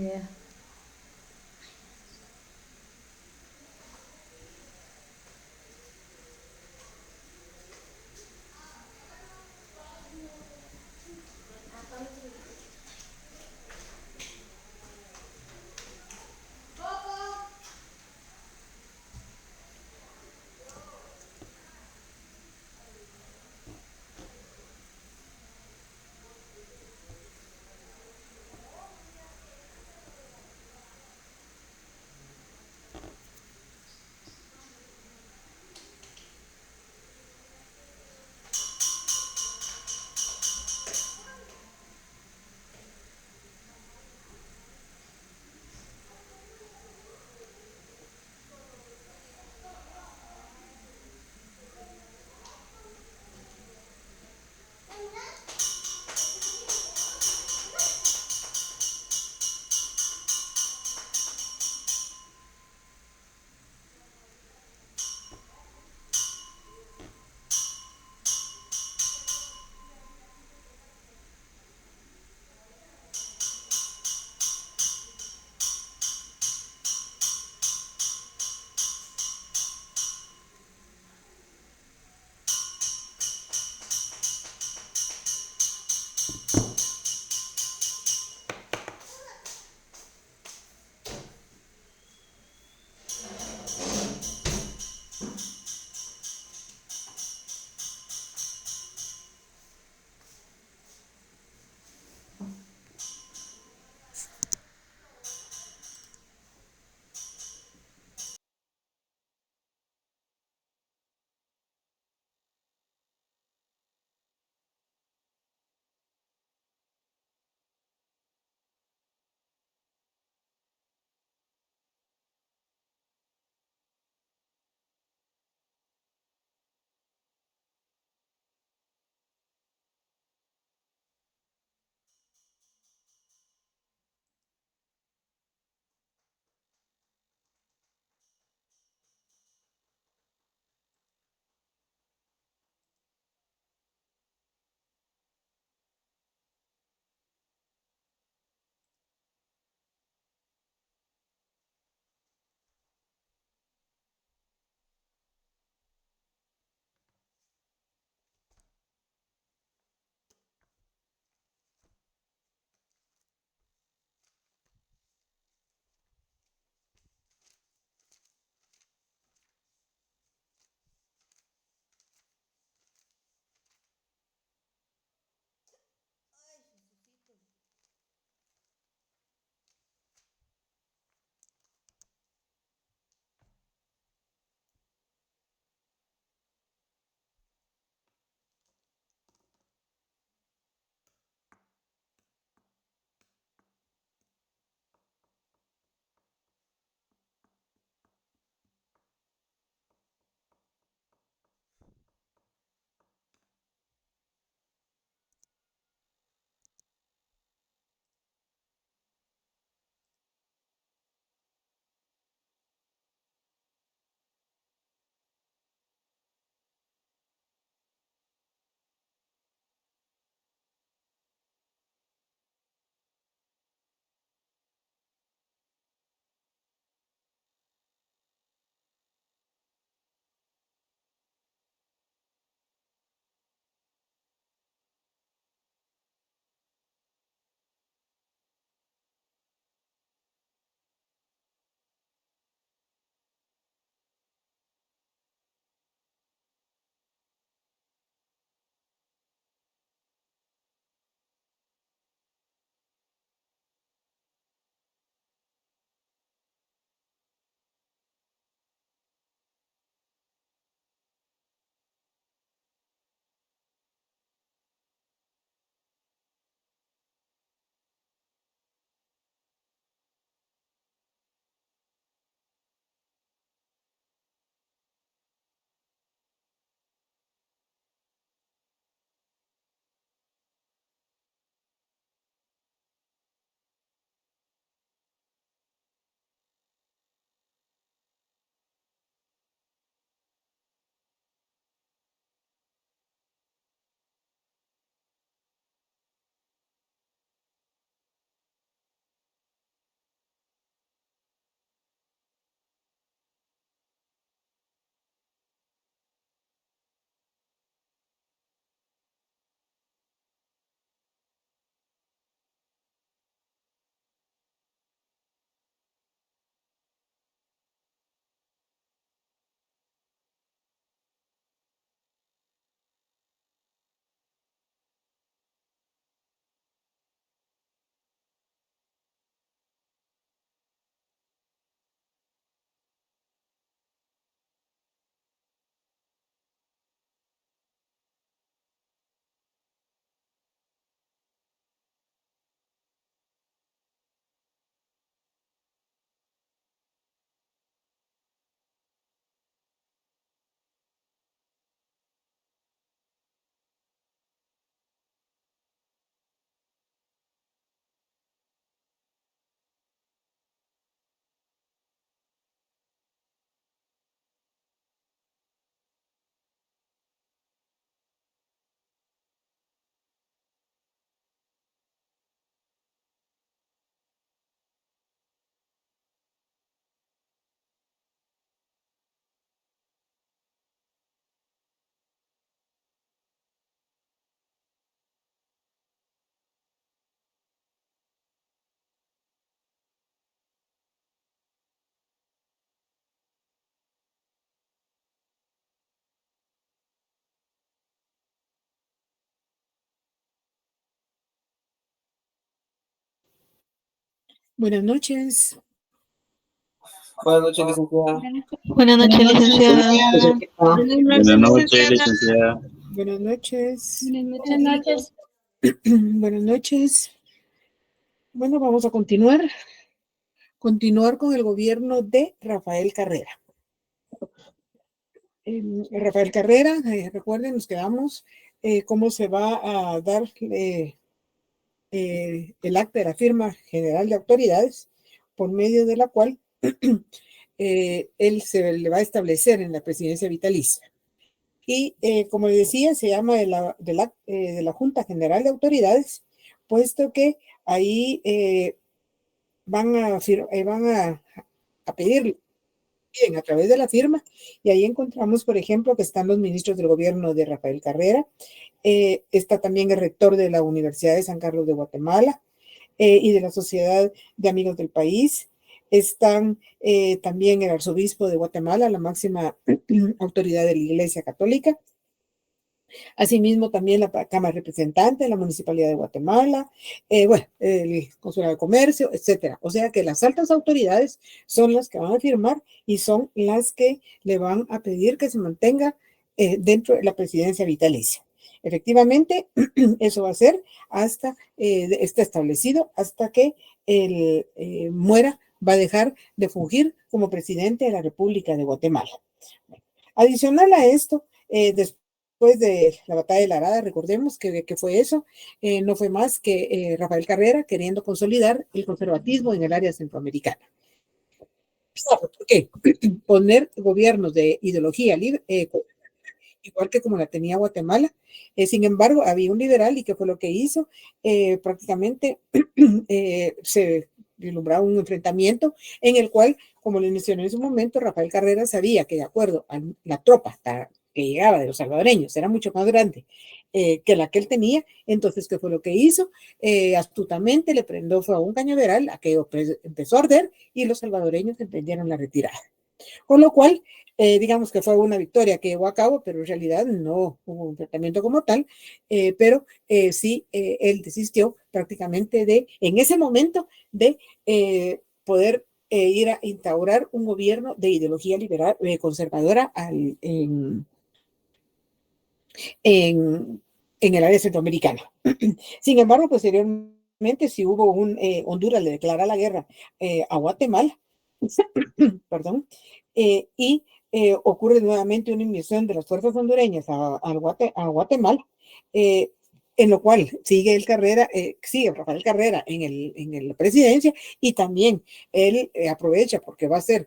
idea. Buenas noches. Buenas noches, licenciada. Buenas noches, licenciada. Buenas noches, licenciada. Buenas noches. Buenas noches. Buenas noches. Bueno, vamos a continuar con el gobierno de Rafael Carrera. Rafael Carrera, recuerden, nos quedamos cómo se va a dar el acta de la firma general de autoridades, por medio de la cual él se le va a establecer en la presidencia vitalicia. Y como les decía, se llama de la Junta General de Autoridades, puesto que ahí van a pedir bien a través de la firma, y ahí encontramos, por ejemplo, que están los ministros del gobierno de Rafael Carrera, está también el rector de la Universidad de San Carlos de Guatemala y de la Sociedad de Amigos del País. Están también el arzobispo de Guatemala, la máxima autoridad de la Iglesia Católica. Asimismo, también la Cámara de Representantes, la Municipalidad de Guatemala, el Consulado de Comercio, etcétera. O sea que las altas autoridades son las que van a firmar y son las que le van a pedir que se mantenga dentro de la presidencia vitalicia. Efectivamente, eso va a ser está establecido hasta que él muera, va a dejar de fungir como presidente de la República de Guatemala. Adicional a esto, después de la batalla de la Arada, recordemos que fue eso, no fue más que Rafael Carrera queriendo consolidar el conservatismo en el área centroamericana. ¿Por qué? Poner gobiernos de ideología libre, igual que como la tenía Guatemala. Sin embargo, había un liberal y ¿qué fue lo que hizo? Prácticamente se vislumbraba un enfrentamiento en el cual, como les mencioné en su momento, Rafael Carrera sabía que de acuerdo a la tropa que llegaba de los salvadoreños era mucho más grande que la que él tenía. Entonces, ¿qué fue lo que hizo? Astutamente le prendó fuego a un cañaveral, aquello empezó a arder y los salvadoreños emprendieron la retirada. Con lo cual, digamos que fue una victoria que llevó a cabo, pero en realidad no hubo un enfrentamiento como tal, pero sí, él desistió prácticamente en ese momento, de poder ir a instaurar un gobierno de ideología liberal, conservadora en el área centroamericana. Sin embargo, posteriormente, sí hubo Honduras le declara la guerra a Guatemala, perdón, y ocurre nuevamente una invasión de las fuerzas hondureñas a Guatemala, en lo cual sigue Rafael Carrera en la presidencia, y también él aprovecha porque va a hacer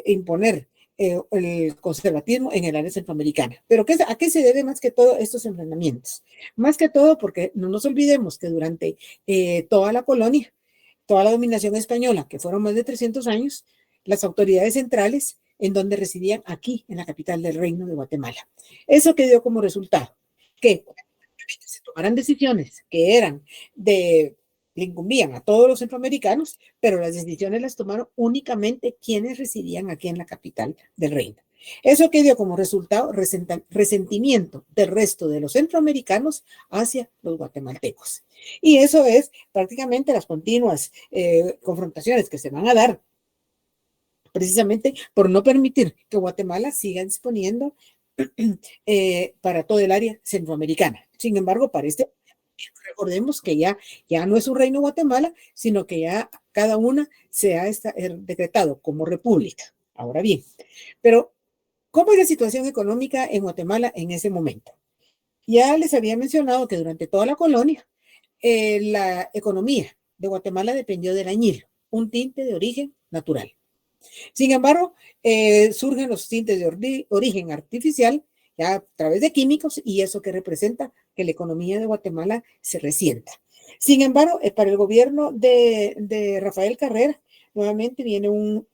imponer el conservatismo en el área centroamericana. Pero ¿a qué se debe más que todo estos enfrentamientos? Más que todo porque no nos olvidemos que durante toda la colonia, toda la dominación española, que fueron más de 300 años, las autoridades centrales en donde residían aquí, en la capital del Reino de Guatemala. ¿Eso que dio como resultado? Que se tomaran decisiones que le incumbían a todos los centroamericanos, pero las decisiones las tomaron únicamente quienes residían aquí en la capital del reino. Eso que dio como resultado resentimiento del resto de los centroamericanos hacia los guatemaltecos. Y eso es prácticamente las continuas confrontaciones que se van a dar precisamente por no permitir que Guatemala siga disponiendo para todo el área centroamericana. Sin embargo, recordemos que ya no es un reino Guatemala, sino que ya cada una se ha decretado como república. Ahora bien, pero ¿cómo es la situación económica en Guatemala en ese momento? Ya les había mencionado que durante toda la colonia, la economía de Guatemala dependió del añil, un tinte de origen natural. Sin embargo, surgen los tintes de origen artificial ya a través de químicos, y eso que representa que la economía de Guatemala se resienta. Sin embargo, para el gobierno de Rafael Carrera, nuevamente viene un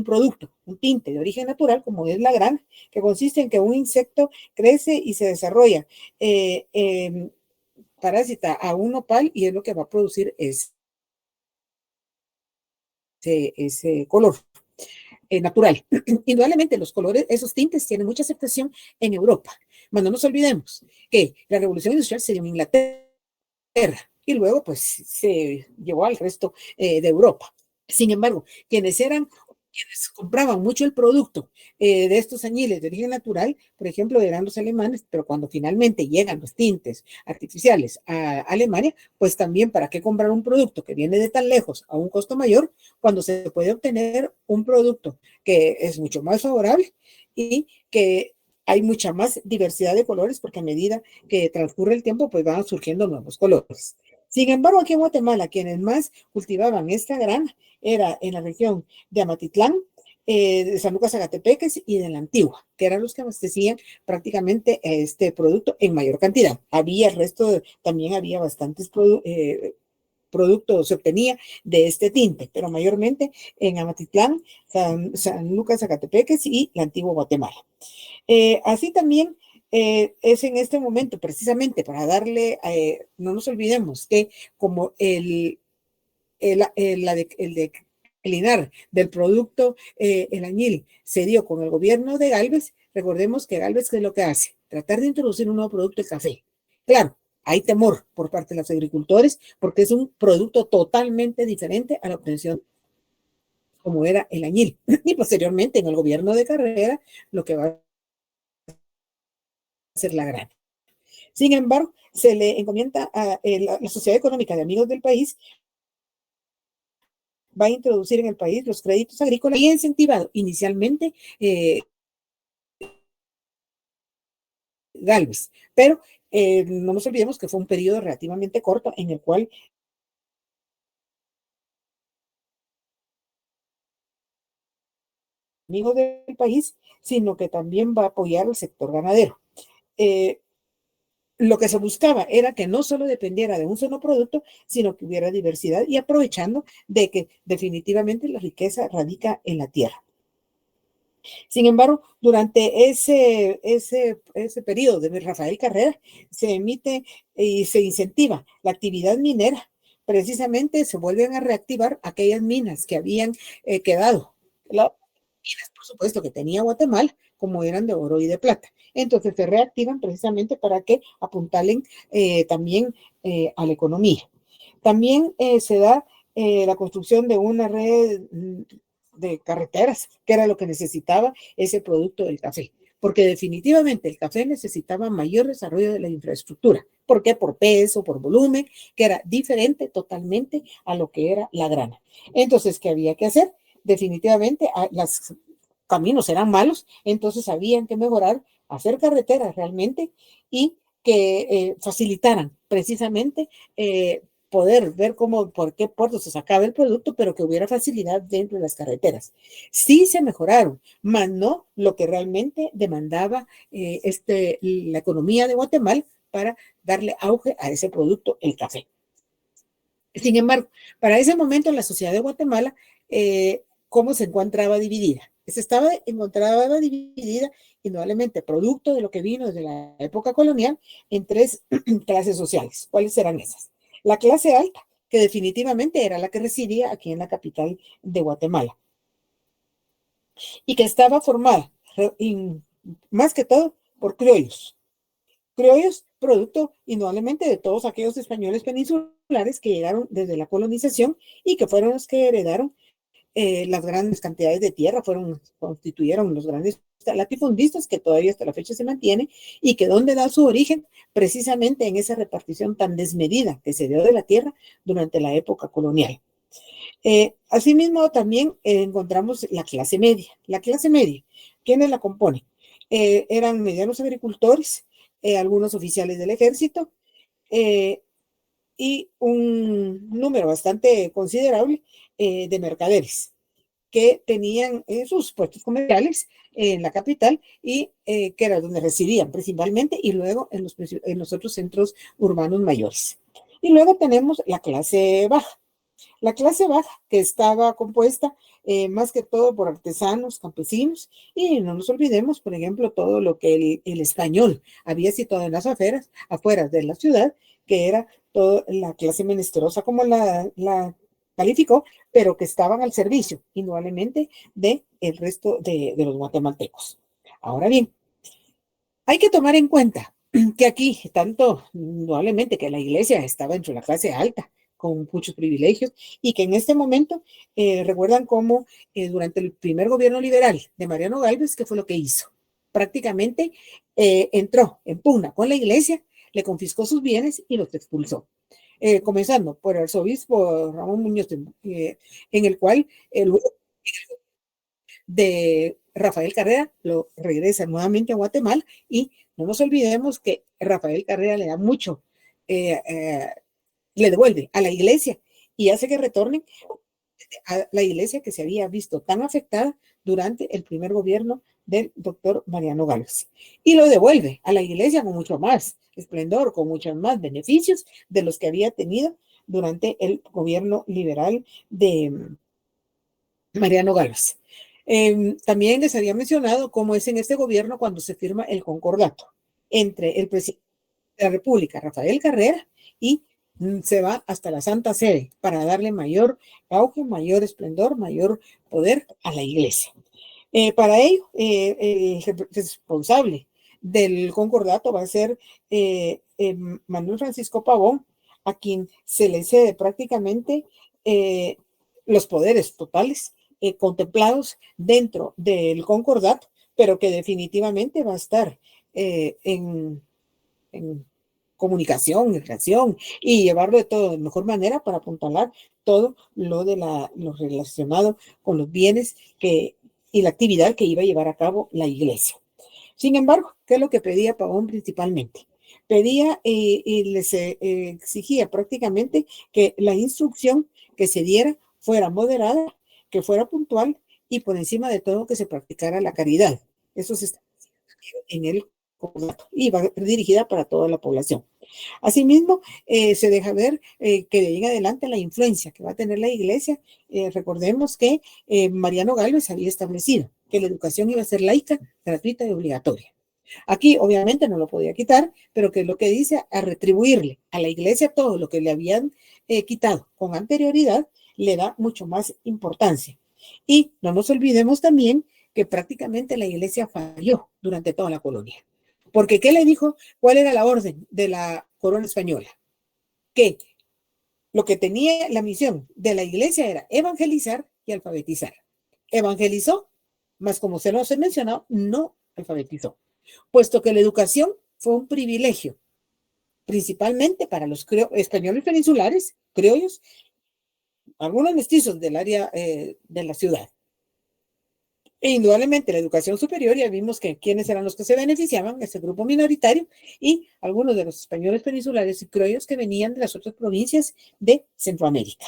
producto, un tinte de origen natural, como es la grana, que consiste en que un insecto crece y se desarrolla parásita a un nopal, y es lo que va a producir ese color natural. Indudablemente los colores, esos tintes tienen mucha aceptación en Europa. Mas no nos olvidemos que la revolución industrial se dio en Inglaterra, y luego pues se llevó al resto de Europa. Sin embargo, quienes compraban mucho el producto de estos añiles de origen natural, por ejemplo, eran los alemanes, pero cuando finalmente llegan los tintes artificiales a Alemania, pues también para qué comprar un producto que viene de tan lejos a un costo mayor cuando se puede obtener un producto que es mucho más favorable y que hay mucha más diversidad de colores porque a medida que transcurre el tiempo, pues van surgiendo nuevos colores. Sin embargo, aquí en Guatemala, quienes más cultivaban esta grana era en la región de Amatitlán, de San Lucas Zacatepeques y de la Antigua, que eran los que abastecían prácticamente este producto en mayor cantidad. Había el resto, también había bastantes productos se obtenía de este tinte, pero mayormente en Amatitlán, San Lucas Zacatepeques y la Antigua Guatemala. Así también es en este momento, precisamente para darle, no nos olvidemos que como el declinar del producto, el añil, se dio con el gobierno de Gálvez. Recordemos que Gálvez, ¿qué es lo que hace? Tratar de introducir un nuevo producto, el café. Claro, hay temor por parte de los agricultores porque es un producto totalmente diferente a la obtención como era el añil. Y posteriormente en el gobierno de Carrera, lo que va a ser la grana. Sin embargo, se le encomienda a la Sociedad Económica de Amigos del País, va a introducir en el país los créditos agrícolas y incentivado inicialmente Gálvez, pero no nos olvidemos que fue un periodo relativamente corto en el cual amigos del país, sino que también va a apoyar al sector ganadero. Lo que se buscaba era que no solo dependiera de un solo producto, sino que hubiera diversidad y aprovechando de que definitivamente la riqueza radica en la tierra. Sin embargo, durante ese periodo de Rafael Carrera, se emite y se incentiva la actividad minera. Precisamente se vuelven a reactivar aquellas minas que habían quedado. Las minas, por supuesto, que tenía Guatemala, como eran de oro y de plata. Entonces se reactivan precisamente para que apuntalen también a la economía. También se da la construcción de una red de carreteras, que era lo que necesitaba ese producto del café, porque definitivamente el café necesitaba mayor desarrollo de la infraestructura. ¿Por qué? Por peso, por volumen, que era diferente totalmente a lo que era la grana. Entonces, ¿qué había que hacer? Definitivamente los caminos eran malos, entonces habían que mejorar, hacer carreteras realmente y que facilitaran precisamente poder ver por qué puerto se sacaba el producto, pero que hubiera facilidad dentro de las carreteras. Sí se mejoraron, mas no lo que realmente demandaba la economía de Guatemala para darle auge a ese producto, el café. Sin embargo, para ese momento la sociedad de Guatemala, ¿cómo se encontraba dividida? Encontraba dividida indudablemente producto de lo que vino desde la época colonial en tres clases sociales. ¿Cuáles eran esas? La clase alta, que definitivamente era la que residía aquí en la capital de Guatemala y que estaba formada más que todo por criollos. Criollos, producto indudablemente de todos aquellos españoles peninsulares que llegaron desde la colonización y que fueron los que heredaron las grandes cantidades de tierra, constituyeron los grandes latifundistas que todavía hasta la fecha se mantienen y que donde da su origen precisamente en esa repartición tan desmedida que se dio de la tierra durante la época colonial. Asimismo, también encontramos la clase media. La clase media, ¿quiénes la componen? Eran medianos agricultores, algunos oficiales del ejército y un número bastante considerable de mercaderes que tenían sus puestos comerciales en la capital y que era donde residían principalmente y luego en los otros centros urbanos mayores. Y luego tenemos la clase baja. La clase baja que estaba compuesta más que todo por artesanos, campesinos y no nos olvidemos, por ejemplo, todo lo que el español había situado en las afueras de la ciudad, que era toda la clase menesterosa como la calificó, pero que estaban al servicio, indudablemente, del resto de los guatemaltecos. Ahora bien, hay que tomar en cuenta que aquí, tanto probablemente que la iglesia estaba entre la clase alta, con muchos privilegios, y que en este momento recuerdan cómo durante el primer gobierno liberal de Mariano Gálvez, ¿qué fue lo que hizo? Prácticamente entró en pugna con la iglesia, le confiscó sus bienes y los expulsó. Comenzando por el arzobispo Ramón Muñoz, en el cual el de Rafael Carrera lo regresa nuevamente a Guatemala, y no nos olvidemos que Rafael Carrera le da mucho, le devuelve a la iglesia y hace que retornen a la iglesia que se había visto tan afectada durante el primer gobierno del doctor Mariano Gálvez. Y lo devuelve a la iglesia con mucho más esplendor, con muchos más beneficios de los que había tenido durante el gobierno liberal de Mariano Gálvez. También les había mencionado cómo es en este gobierno cuando se firma el concordato entre el presidente de la República, Rafael Carrera, y se va hasta la Santa Sede para darle mayor auge, mayor esplendor, mayor poder a la iglesia. Para ello, el responsable del concordato va a ser Manuel Francisco Pavón, a quien se le cede prácticamente los poderes totales contemplados dentro del concordato, pero que definitivamente va a estar en comunicación, en relación, y llevarlo de todo de mejor manera para apuntalar todo lo relacionado con los bienes y la actividad que iba a llevar a cabo la iglesia. Sin embargo, ¿qué es lo que pedía Pavón principalmente? Pedía y les exigía prácticamente que la instrucción que se diera fuera moderada, que fuera puntual y por encima de todo que se practicara la caridad. Eso se está en el concordato y va dirigida para toda la población. Asimismo, se deja ver que de ahí en adelante la influencia que va a tener la iglesia. Recordemos que Mariano Gálvez había establecido que la educación iba a ser laica, gratuita y obligatoria. Aquí obviamente no lo podía quitar, pero que es lo que dice, a retribuirle a la iglesia todo lo que le habían quitado con anterioridad, le da mucho más importancia. Y no nos olvidemos también que prácticamente la iglesia falló durante toda la colonia. Porque ¿qué le dijo? ¿Cuál era la orden de la corona española? Que lo que tenía la misión de la iglesia era evangelizar y alfabetizar. Evangelizó, mas como se los he mencionado, no alfabetizó, puesto que la educación fue un privilegio, principalmente para los españoles peninsulares, criollos, algunos mestizos del área de la ciudad. E indudablemente la educación superior, ya vimos que quiénes eran los que se beneficiaban, ese grupo minoritario, y algunos de los españoles peninsulares y criollos que venían de las otras provincias de Centroamérica.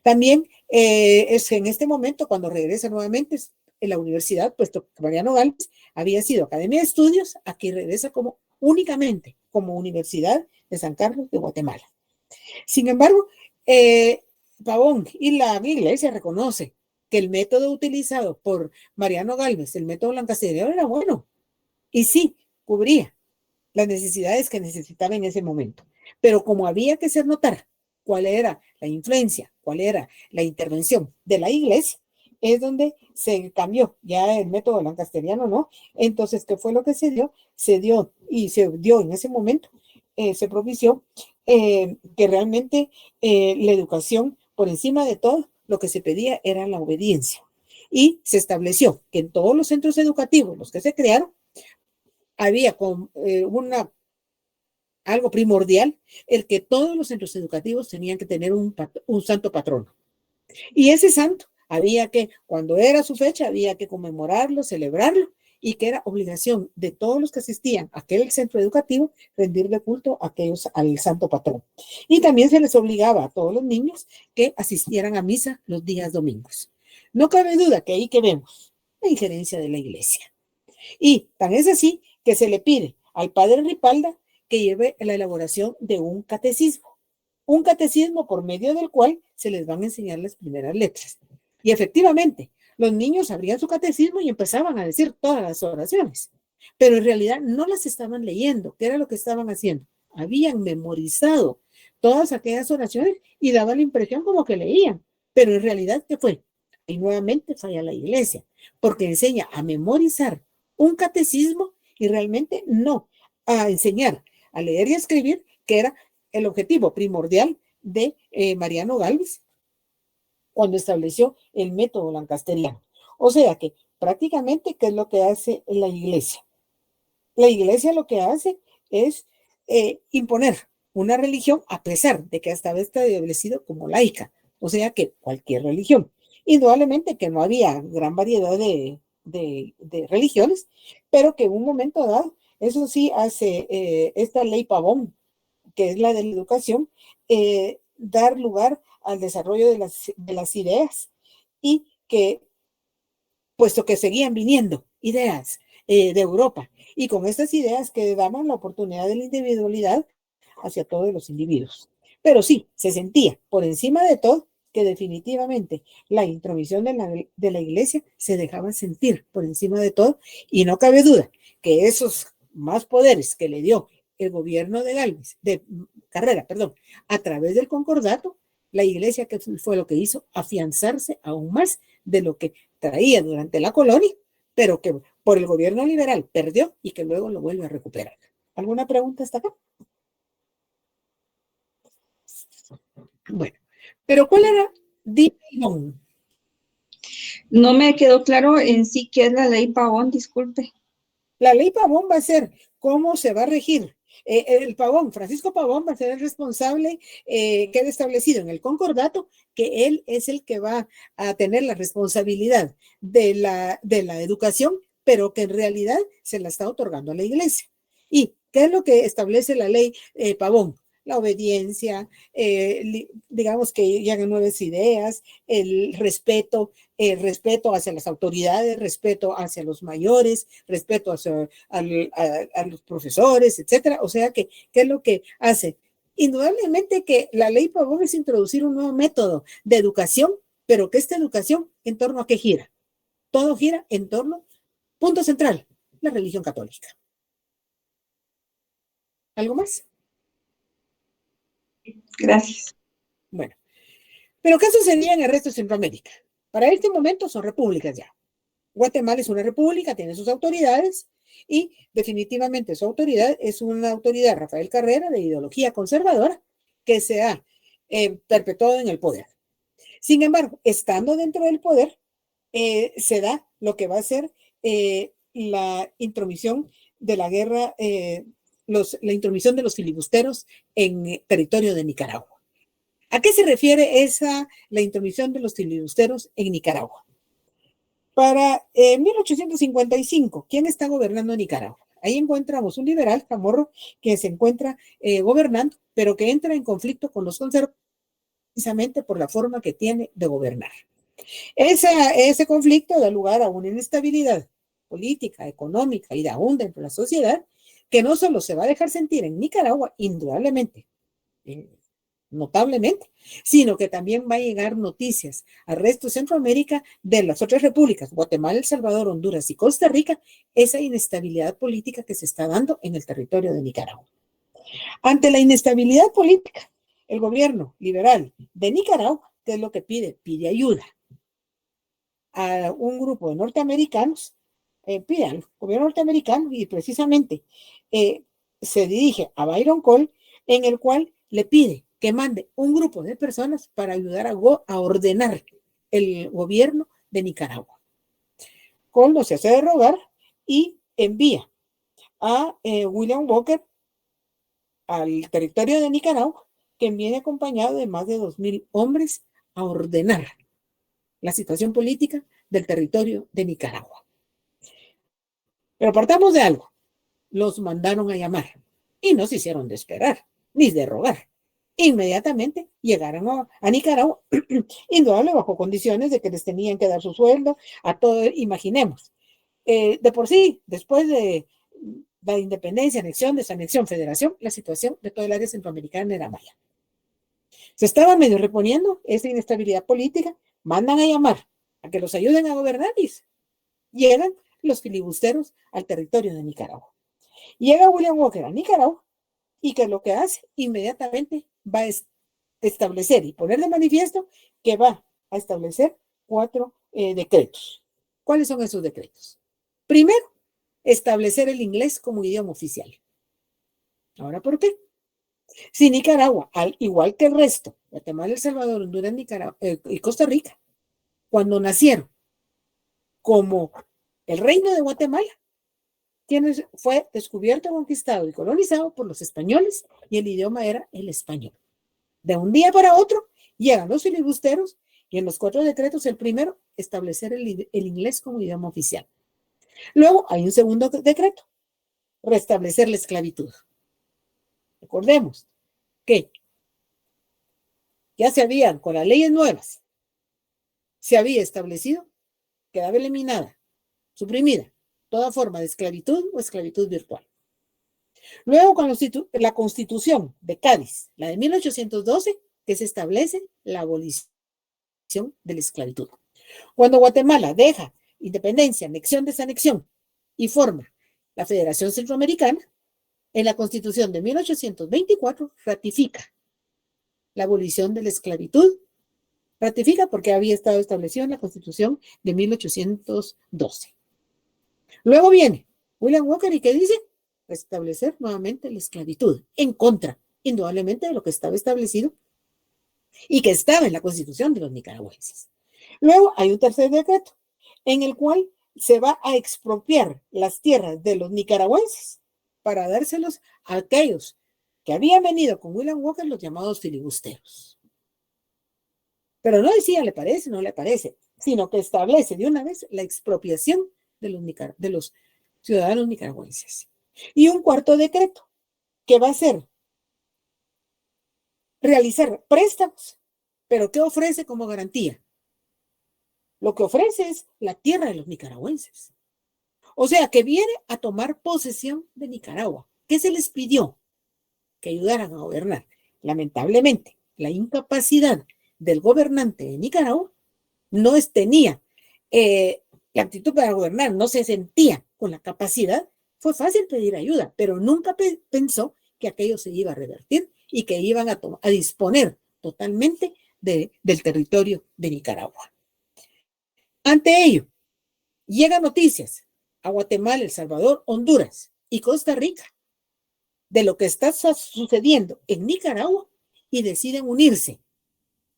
También es en este momento cuando regresa nuevamente en la universidad, puesto que Mariano Gálvez había sido Academia de Estudios, aquí regresa únicamente como Universidad de San Carlos de Guatemala. Sin embargo, Pavón y la iglesia reconoce que el método utilizado por Mariano Gálvez, el método lancasteriano, era bueno y sí, cubría las necesidades que necesitaba en ese momento. Pero como había que hacer notar cuál era la influencia, cuál era la intervención de la iglesia, es donde se cambió ya el método lancasteriano, ¿no? Entonces, ¿qué fue lo que se dio? Se dio en ese momento, se propició que realmente la educación, por encima de todo, lo que se pedía era la obediencia. Y se estableció que en todos los centros educativos, los que se crearon, había algo primordial, el que todos los centros educativos tenían que tener un santo patrono. Y ese santo había que, cuando era su fecha, había que conmemorarlo, celebrarlo, y que era obligación de todos los que asistían a aquel centro educativo rendirle culto al santo patrón. Y también se les obligaba a todos los niños que asistieran a misa los días domingos. No cabe duda que ahí que vemos la injerencia de la iglesia. Y tan es así que se le pide al padre Ripalda que lleve la elaboración de un catecismo por medio del cual se les van a enseñar las primeras letras. Y efectivamente, los niños abrían su catecismo y empezaban a decir todas las oraciones, pero en realidad no las estaban leyendo. ¿Qué era lo que estaban haciendo? Habían memorizado todas aquellas oraciones y daban la impresión como que leían, pero en realidad, ¿qué fue? Y nuevamente falla la iglesia, porque enseña a memorizar un catecismo y realmente no a enseñar a leer y a escribir, que era el objetivo primordial de Mariano Gálvez cuando estableció el método lancasteriano. O sea que prácticamente, ¿qué es lo que hace la iglesia? La iglesia lo que hace es imponer una religión a pesar de que hasta vez está establecido como laica, o sea que cualquier religión. Indudablemente que no había gran variedad de religiones, pero que en un momento dado, eso sí hace esta ley Pavón, que es la de la educación, dar lugar al desarrollo de las ideas y que, puesto que seguían viniendo ideas de Europa y con estas ideas que daban la oportunidad de la individualidad hacia todos los individuos. Pero sí, se sentía por encima de todo que definitivamente la intromisión de la iglesia se dejaba sentir por encima de todo y no cabe duda que esos más poderes que le dio el gobierno de Gálvez, de Carrera, perdón, a través del concordato, la iglesia que fue lo que hizo afianzarse aún más de lo que traía durante la colonia, pero que por el gobierno liberal perdió y que luego lo vuelve a recuperar. ¿Alguna pregunta hasta acá? Bueno, pero ¿cuál era? No me quedó claro en sí qué es la ley Pavón, disculpe. La ley Pavón va a ser cómo se va a regir. El Pavón, Francisco Pavón, va a ser el responsable, queda establecido en el concordato que él es el que va a tener la responsabilidad de la educación, pero que en realidad se la está otorgando a la iglesia. ¿Y qué es lo que establece la ley Pavón? La obediencia, digamos que llegan nuevas ideas, el respeto hacia las autoridades, respeto hacia los mayores, respeto hacia a los profesores, etcétera. O sea que, ¿qué es lo que hace? Indudablemente que la ley Pavón es introducir un nuevo método de educación, pero que esta educación, ¿en torno a qué gira? Todo gira en torno, punto central, la religión católica. ¿Algo más? Gracias. Bueno, pero ¿qué sucedía en el resto de Centroamérica? Para este momento son repúblicas ya. Guatemala es una república, tiene sus autoridades y definitivamente su autoridad es una autoridad, Rafael Carrera, de ideología conservadora, que se ha perpetuado en el poder. Sin embargo, estando dentro del poder, se da lo que va a ser la intromisión de la guerra, la intromisión de los filibusteros en territorio de Nicaragua. ¿A qué se refiere la intromisión de los filibusteros en Nicaragua? Para 1855, ¿quién está gobernando Nicaragua? Ahí encontramos un liberal, Chamorro, que se encuentra gobernando, pero que entra en conflicto con los conservadores precisamente por la forma que tiene de gobernar. Ese conflicto da lugar a una inestabilidad política, económica y aún dentro de la sociedad, que no solo se va a dejar sentir en Nicaragua, indudablemente, notablemente, sino que también va a llegar noticias al resto de Centroamérica de las otras repúblicas, Guatemala, El Salvador, Honduras y Costa Rica, esa inestabilidad política que se está dando en el territorio de Nicaragua. Ante la inestabilidad política, el gobierno liberal de Nicaragua, ¿qué es lo que pide? Pide ayuda a un grupo de norteamericanos, pide al gobierno norteamericano y precisamente se dirige a Byron Cole, en el cual le pide que mande un grupo de personas para ayudar a ordenar el gobierno de Nicaragua. Cole se hace de rogar y envía a William Walker al territorio de Nicaragua, que viene acompañado de más de 2,000 hombres a ordenar la situación política del territorio de Nicaragua. Pero partamos de algo. Los mandaron a llamar y no se hicieron de esperar ni de rogar. Inmediatamente llegaron a Nicaragua, indudable bajo condiciones de que les tenían que dar su sueldo a todo, imaginemos. De por sí, después de la independencia, anexión, desanexión, federación, la situación de todo el área centroamericana era mala. Se estaba medio reponiendo esa inestabilidad política, mandan a llamar a que los ayuden a gobernar y llegan los filibusteros al territorio de Nicaragua. Llega William Walker a Nicaragua y que lo que hace inmediatamente va a establecer y poner de manifiesto que va a establecer 4 decretos. ¿Cuáles son esos decretos? Primero, establecer el inglés como idioma oficial. Ahora, ¿por qué? Si Nicaragua, al igual que el resto, Guatemala, El Salvador, Honduras, Nicaragua, y Costa Rica, cuando nacieron como el reino de Guatemala, fue descubierto, conquistado y colonizado por los españoles, y el idioma era el español. De un día para otro llegan los filibusteros y en los 4 decretos, el primero, establecer el inglés como idioma oficial. Luego hay un segundo decreto, restablecer la esclavitud. Recordemos que ya se habían, con las leyes nuevas, se había establecido, quedaba eliminada, suprimida, toda forma de esclavitud o esclavitud virtual. Luego, con la Constitución de Cádiz, la de 1812, que se establece la abolición de la esclavitud. Cuando Guatemala deja independencia, anexión, desanexión y forma la Federación Centroamericana, en la Constitución de 1824 ratifica la abolición de la esclavitud. Ratifica porque había estado establecido en la Constitución de 1812. Luego viene William Walker y ¿qué dice? Restablecer nuevamente la esclavitud, en contra, indudablemente, de lo que estaba establecido y que estaba en la Constitución de los nicaragüenses. Luego hay un tercer decreto en el cual se va a expropiar las tierras de los nicaragüenses para dárselos a aquellos que habían venido con William Walker, los llamados filibusteros. Pero no decía le parece, no le parece, sino que establece de una vez la expropiación de los ciudadanos nicaragüenses. Y un cuarto decreto que va a ser realizar préstamos, pero ¿qué ofrece como garantía? Lo que ofrece es la tierra de los nicaragüenses. O sea, que viene a tomar posesión de Nicaragua. ¿Qué se les pidió? Que ayudaran a gobernar. Lamentablemente, la incapacidad del gobernante de Nicaragua no tenía la actitud para gobernar, no se sentía con la capacidad. Fue fácil pedir ayuda, pero nunca pensó que aquello se iba a revertir y que iban a disponer totalmente del territorio de Nicaragua. Ante ello, llegan noticias a Guatemala, El Salvador, Honduras y Costa Rica de lo que está sucediendo en Nicaragua y deciden unirse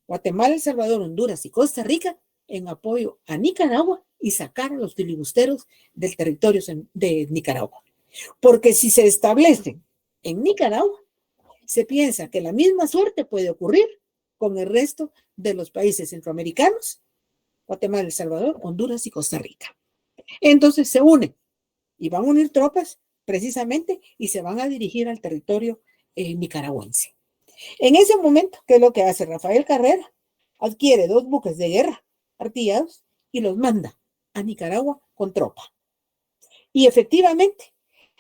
Guatemala, El Salvador, Honduras y Costa Rica en apoyo a Nicaragua y sacar a los filibusteros del territorio de Nicaragua. Porque si se establecen en Nicaragua, se piensa que la misma suerte puede ocurrir con el resto de los países centroamericanos, Guatemala, El Salvador, Honduras y Costa Rica. Entonces se unen y van a unir tropas precisamente y se van a dirigir al territorio nicaragüense. En ese momento, ¿qué es lo que hace Rafael Carrera? Adquiere 2 buques de guerra artillados y los manda a Nicaragua con tropa. Y efectivamente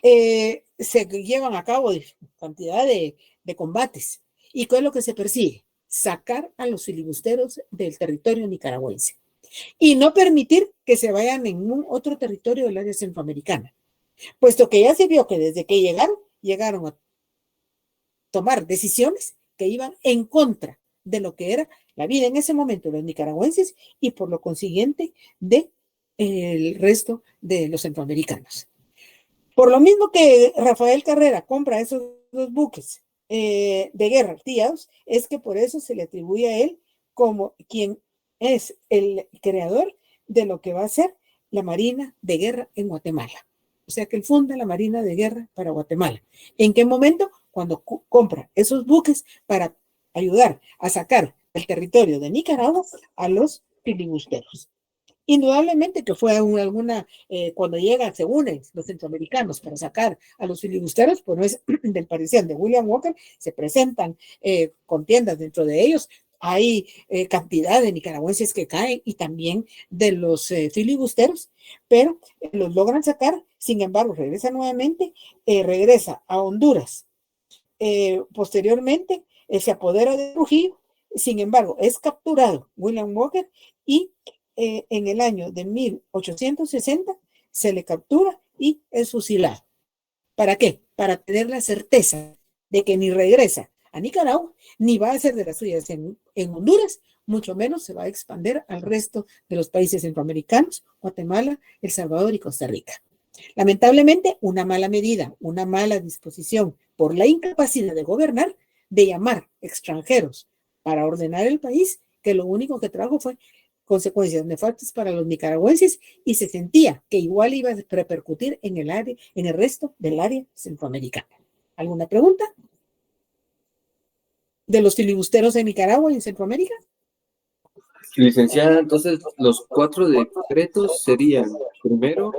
se llevan a cabo cantidad de combates. ¿Y qué es lo que se persigue? Sacar a los filibusteros del territorio nicaragüense y no permitir que se vayan en ningún otro territorio del área centroamericana, puesto que ya se vio que desde que llegaron a tomar decisiones que iban en contra de lo que era la vida en ese momento de los nicaragüenses y por lo consiguiente de el resto de los centroamericanos. Por lo mismo que Rafael Carrera compra esos 2 buques de guerra artillados, es que por eso se le atribuye a él como quien es el creador de lo que va a ser la Marina de Guerra en Guatemala. O sea que él funda la Marina de Guerra para Guatemala. ¿En qué momento? Cuando compra esos buques para ayudar a sacar el territorio de Nicaragua a los filibusteros. Indudablemente que fue cuando se unen los centroamericanos para sacar a los filibusteros, pues no es del parecer de William Walker, se presentan contiendas dentro de ellos, hay cantidad de nicaragüenses que caen y también de los filibusteros, pero los logran sacar, sin embargo, regresa nuevamente, regresa a Honduras. Posteriormente, se apodera de Trujillo, sin embargo, es capturado William Walker y en el año de 1860 se le captura y es fusilado. ¿Para qué? Para tener la certeza de que ni regresa a Nicaragua, ni va a hacer de las suyas en Honduras, mucho menos se va a expandir al resto de los países centroamericanos, Guatemala, El Salvador y Costa Rica. Lamentablemente, una mala medida, una mala disposición por la incapacidad de gobernar, de llamar extranjeros para ordenar el país, que lo único que trajo fue consecuencias nefastas para los nicaragüenses y se sentía que igual iba a repercutir en el resto del área centroamericana. ¿Alguna pregunta? ¿De los filibusteros en Nicaragua y en Centroamérica? Licenciada, entonces los 4 decretos serían, primero,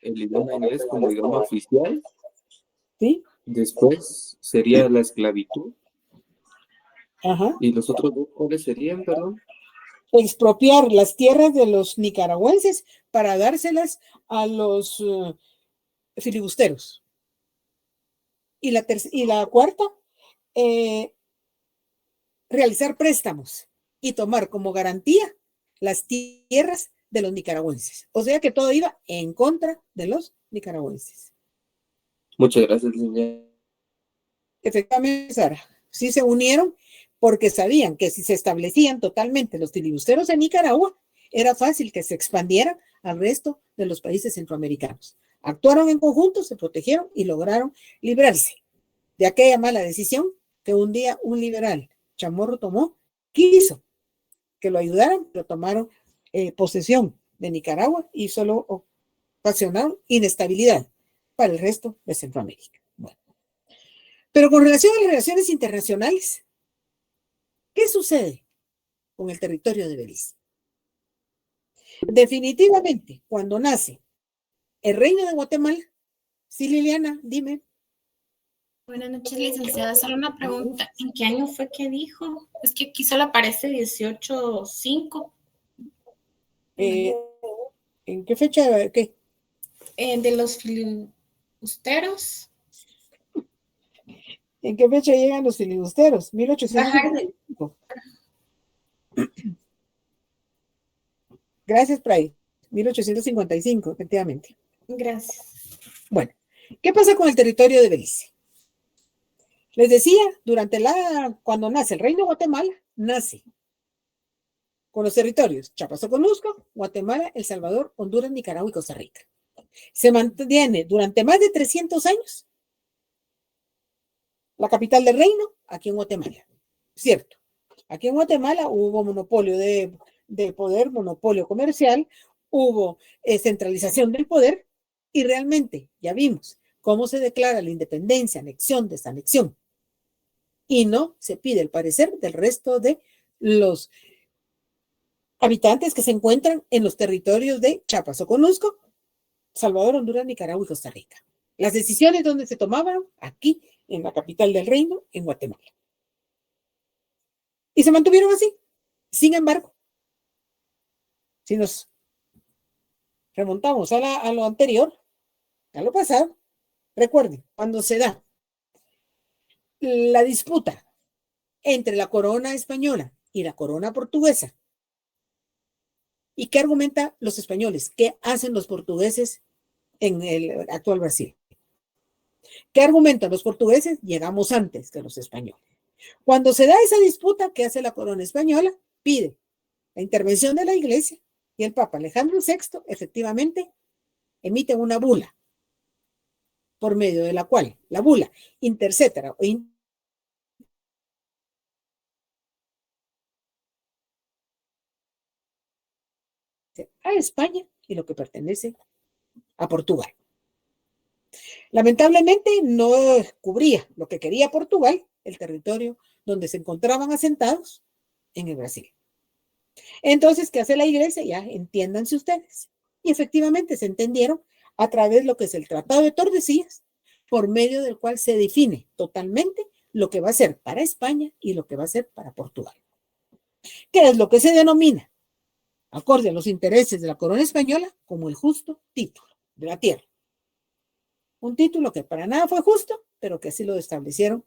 el idioma inglés como idioma oficial, ¿Sí? después sería la esclavitud, Ajá. y los otros 2, ¿cuáles serían, perdón? Expropiar las tierras de los nicaragüenses para dárselas a los filibusteros. Y la cuarta, realizar préstamos y tomar como garantía las tierras de los nicaragüenses. O sea que todo iba en contra de los nicaragüenses. Muchas gracias, licenciada. Efectivamente, Sara, sí se unieron porque sabían que si se establecían totalmente los filibusteros en Nicaragua, era fácil que se expandieran al resto de los países centroamericanos. Actuaron en conjunto, se protegieron y lograron librarse de aquella mala decisión que un día un liberal, Chamorro, tomó, quiso que lo ayudaran, pero tomaron posesión de Nicaragua y solo ocasionaron inestabilidad para el resto de Centroamérica. Bueno. Pero con relación a las relaciones internacionales, ¿qué sucede con el territorio de Belice? Definitivamente, cuando nace el Reino de Guatemala, sí, Liliana, dime. Buenas noches, licenciada. Solo una pregunta. ¿En qué año fue que dijo? Es que aquí solo aparece 18-5. ¿En qué fecha? ¿Qué? De los filibusteros. ¿En qué fecha llegan los filibusteros? 1855. Gracias, Pray. 1855, efectivamente. Gracias. Bueno, ¿qué pasa con el territorio de Belice? Les decía, cuando nace el Reino de Guatemala, nace con los territorios Chiapas-Soconusco, Guatemala, El Salvador, Honduras, Nicaragua y Costa Rica. Se mantiene durante más de 300 años la capital del reino aquí en Guatemala. Cierto, aquí en Guatemala hubo monopolio de poder, monopolio comercial, hubo centralización del poder y realmente ya vimos cómo se declara la independencia, anexión, desanexión. Y no se pide el parecer del resto de los habitantes que se encuentran en los territorios de Chiapas, Soconusco, Salvador, Honduras, Nicaragua y Costa Rica. Las decisiones donde se tomaban aquí en la capital del reino, en Guatemala. Y se mantuvieron así. Sin embargo, si nos remontamos a lo anterior, a lo pasado, recuerden, cuando se da la disputa entre la corona española y la corona portuguesa, ¿y qué argumentan los españoles? ¿Qué hacen los portugueses en el actual Brasil? ¿Qué argumentan los portugueses? Llegamos antes que los españoles. Cuando se da esa disputa, ¿qué hace la corona española? Pide la intervención de la iglesia y el Papa Alejandro VI efectivamente emite una bula por medio de la cual la bula intercepta a España y lo que pertenece a Portugal. Lamentablemente no cubría lo que quería Portugal, el territorio donde se encontraban asentados en el Brasil. Entonces, ¿qué hace la iglesia? Ya entiéndanse ustedes. Y efectivamente se entendieron a través de lo que es el Tratado de Tordesillas, por medio del cual se define totalmente lo que va a ser para España y lo que va a ser para Portugal. ¿Qué es lo que se denomina, acorde a los intereses de la corona española, como el justo título de la tierra? Un título que para nada fue justo, pero que así lo establecieron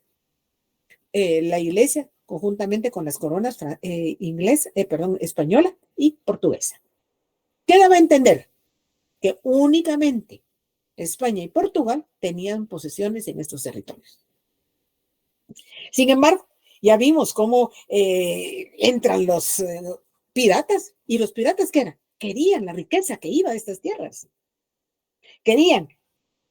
la iglesia conjuntamente con las coronas española y portuguesa. ¿Qué daba a entender? Que únicamente España y Portugal tenían posesiones en estos territorios. Sin embargo, ya vimos cómo entran los piratas, y los piratas, ¿qué eran? Querían la riqueza que iba de estas tierras. Querían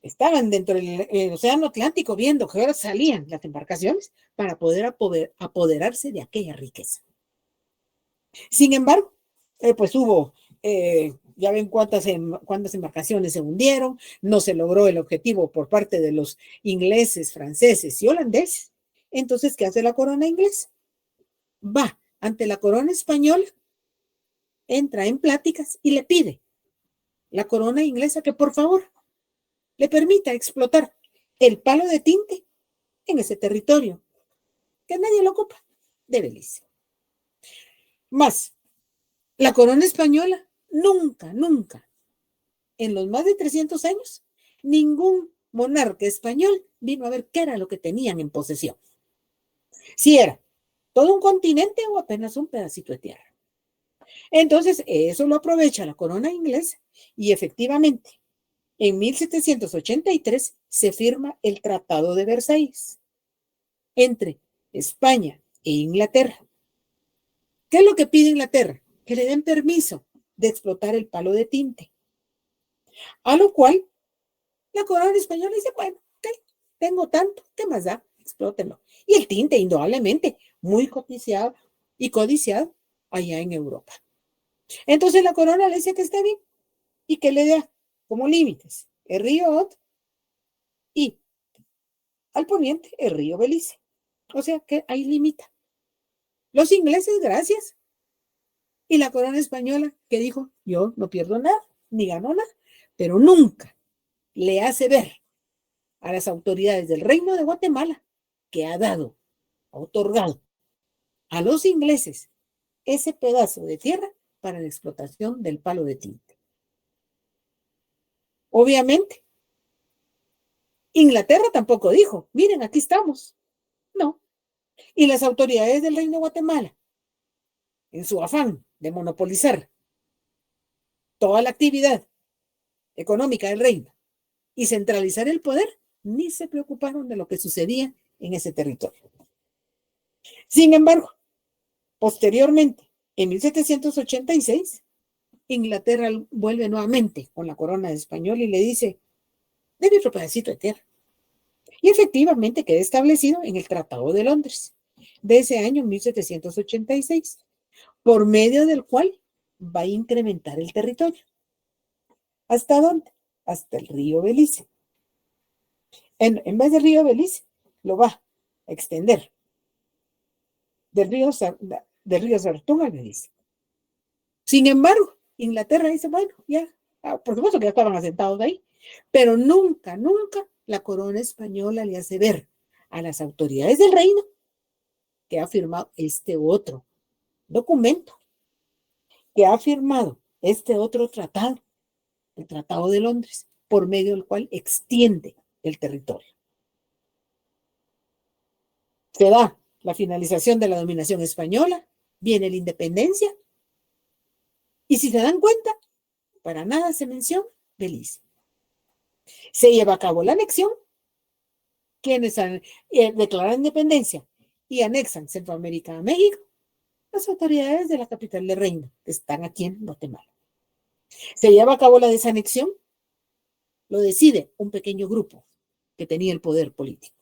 estaban dentro del Océano Atlántico viendo que ahora salían las embarcaciones para poder apoderarse de aquella riqueza. Sin embargo, pues hubo, ya ven cuántas embarcaciones se hundieron, no se logró el objetivo por parte de los ingleses, franceses y holandeses. Entonces, ¿qué hace la corona inglesa? Va ante la corona española, entra en pláticas y le pide la corona inglesa que por favor le permita explotar el palo de tinte en ese territorio que nadie lo ocupa de Belice. Más, la corona española nunca, en los más de 300 años, ningún monarca español vino a ver qué era lo que tenían en posesión. Si era todo un continente o apenas un pedacito de tierra. Entonces, eso lo aprovecha la corona inglesa y efectivamente, en 1783 se firma el Tratado de Versalles entre España e Inglaterra. ¿Qué es lo que pide Inglaterra? Que le den permiso de explotar el palo de tinte. A lo cual la corona española dice, bueno, okay, tengo tanto, ¿qué más da? Explótenlo. Y el tinte, indudablemente, muy codiciado allá en Europa. Entonces la corona le dice que está bien y que le da como límites el río Ott y al poniente el río Belice. O sea que ahí limita. Los ingleses, gracias. Y la corona española que dijo, yo no pierdo nada, ni gano nada, pero nunca le hace ver a las autoridades del Reino de Guatemala que ha otorgado a los ingleses ese pedazo de tierra para la explotación del palo de tinte. Obviamente, Inglaterra tampoco dijo, miren, aquí estamos. No. Y las autoridades del Reino de Guatemala, en su afán de monopolizar toda la actividad económica del reino y centralizar el poder, ni se preocuparon de lo que sucedía en ese territorio. Sin embargo, posteriormente, en 1786, Inglaterra vuelve nuevamente con la corona española y le dice, deme otro pedacito de tierra. Y efectivamente queda establecido en el Tratado de Londres de ese año 1786, por medio del cual va a incrementar el territorio. ¿Hasta dónde? Hasta el río Belice. En vez del río Belice, lo va a extender del río Sartún al Belice. Sin embargo, Inglaterra dice, bueno, ya, por supuesto que ya estaban asentados ahí, pero nunca la corona española le hace ver a las autoridades del reino que ha firmado este otro documento, que ha firmado este otro tratado, el Tratado de Londres, por medio del cual extiende el territorio. Se da la finalización de la dominación española, viene la independencia, y si se dan cuenta, para nada se menciona Belice. Se lleva a cabo la anexión, quienes declaran independencia y anexan Centroamérica a México, las autoridades de la capital del reino, que están aquí en Guatemala. Se lleva a cabo la desanexión, lo decide un pequeño grupo que tenía el poder político,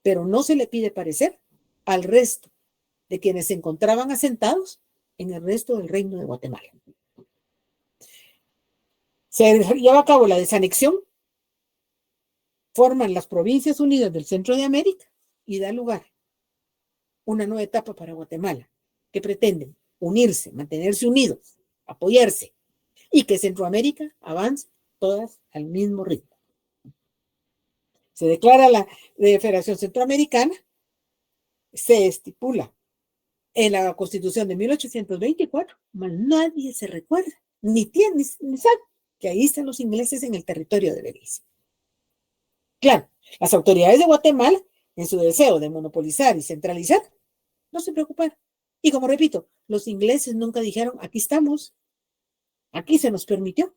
pero no se le pide parecer al resto de quienes se encontraban asentados en el resto del reino de Guatemala. Se lleva a cabo la desanexión, forman las Provincias Unidas del Centro de América y da lugar a una nueva etapa para Guatemala, que pretenden unirse, mantenerse unidos, apoyarse y que Centroamérica avance todas al mismo ritmo. Se declara la Federación Centroamericana, se estipula en la Constitución de 1824, mas nadie se recuerda, ni sabe que ahí están los ingleses en el territorio de Belice. Claro, las autoridades de Guatemala, en su deseo de monopolizar y centralizar, no se preocuparon. Y como repito, los ingleses nunca dijeron, aquí estamos, aquí se nos permitió.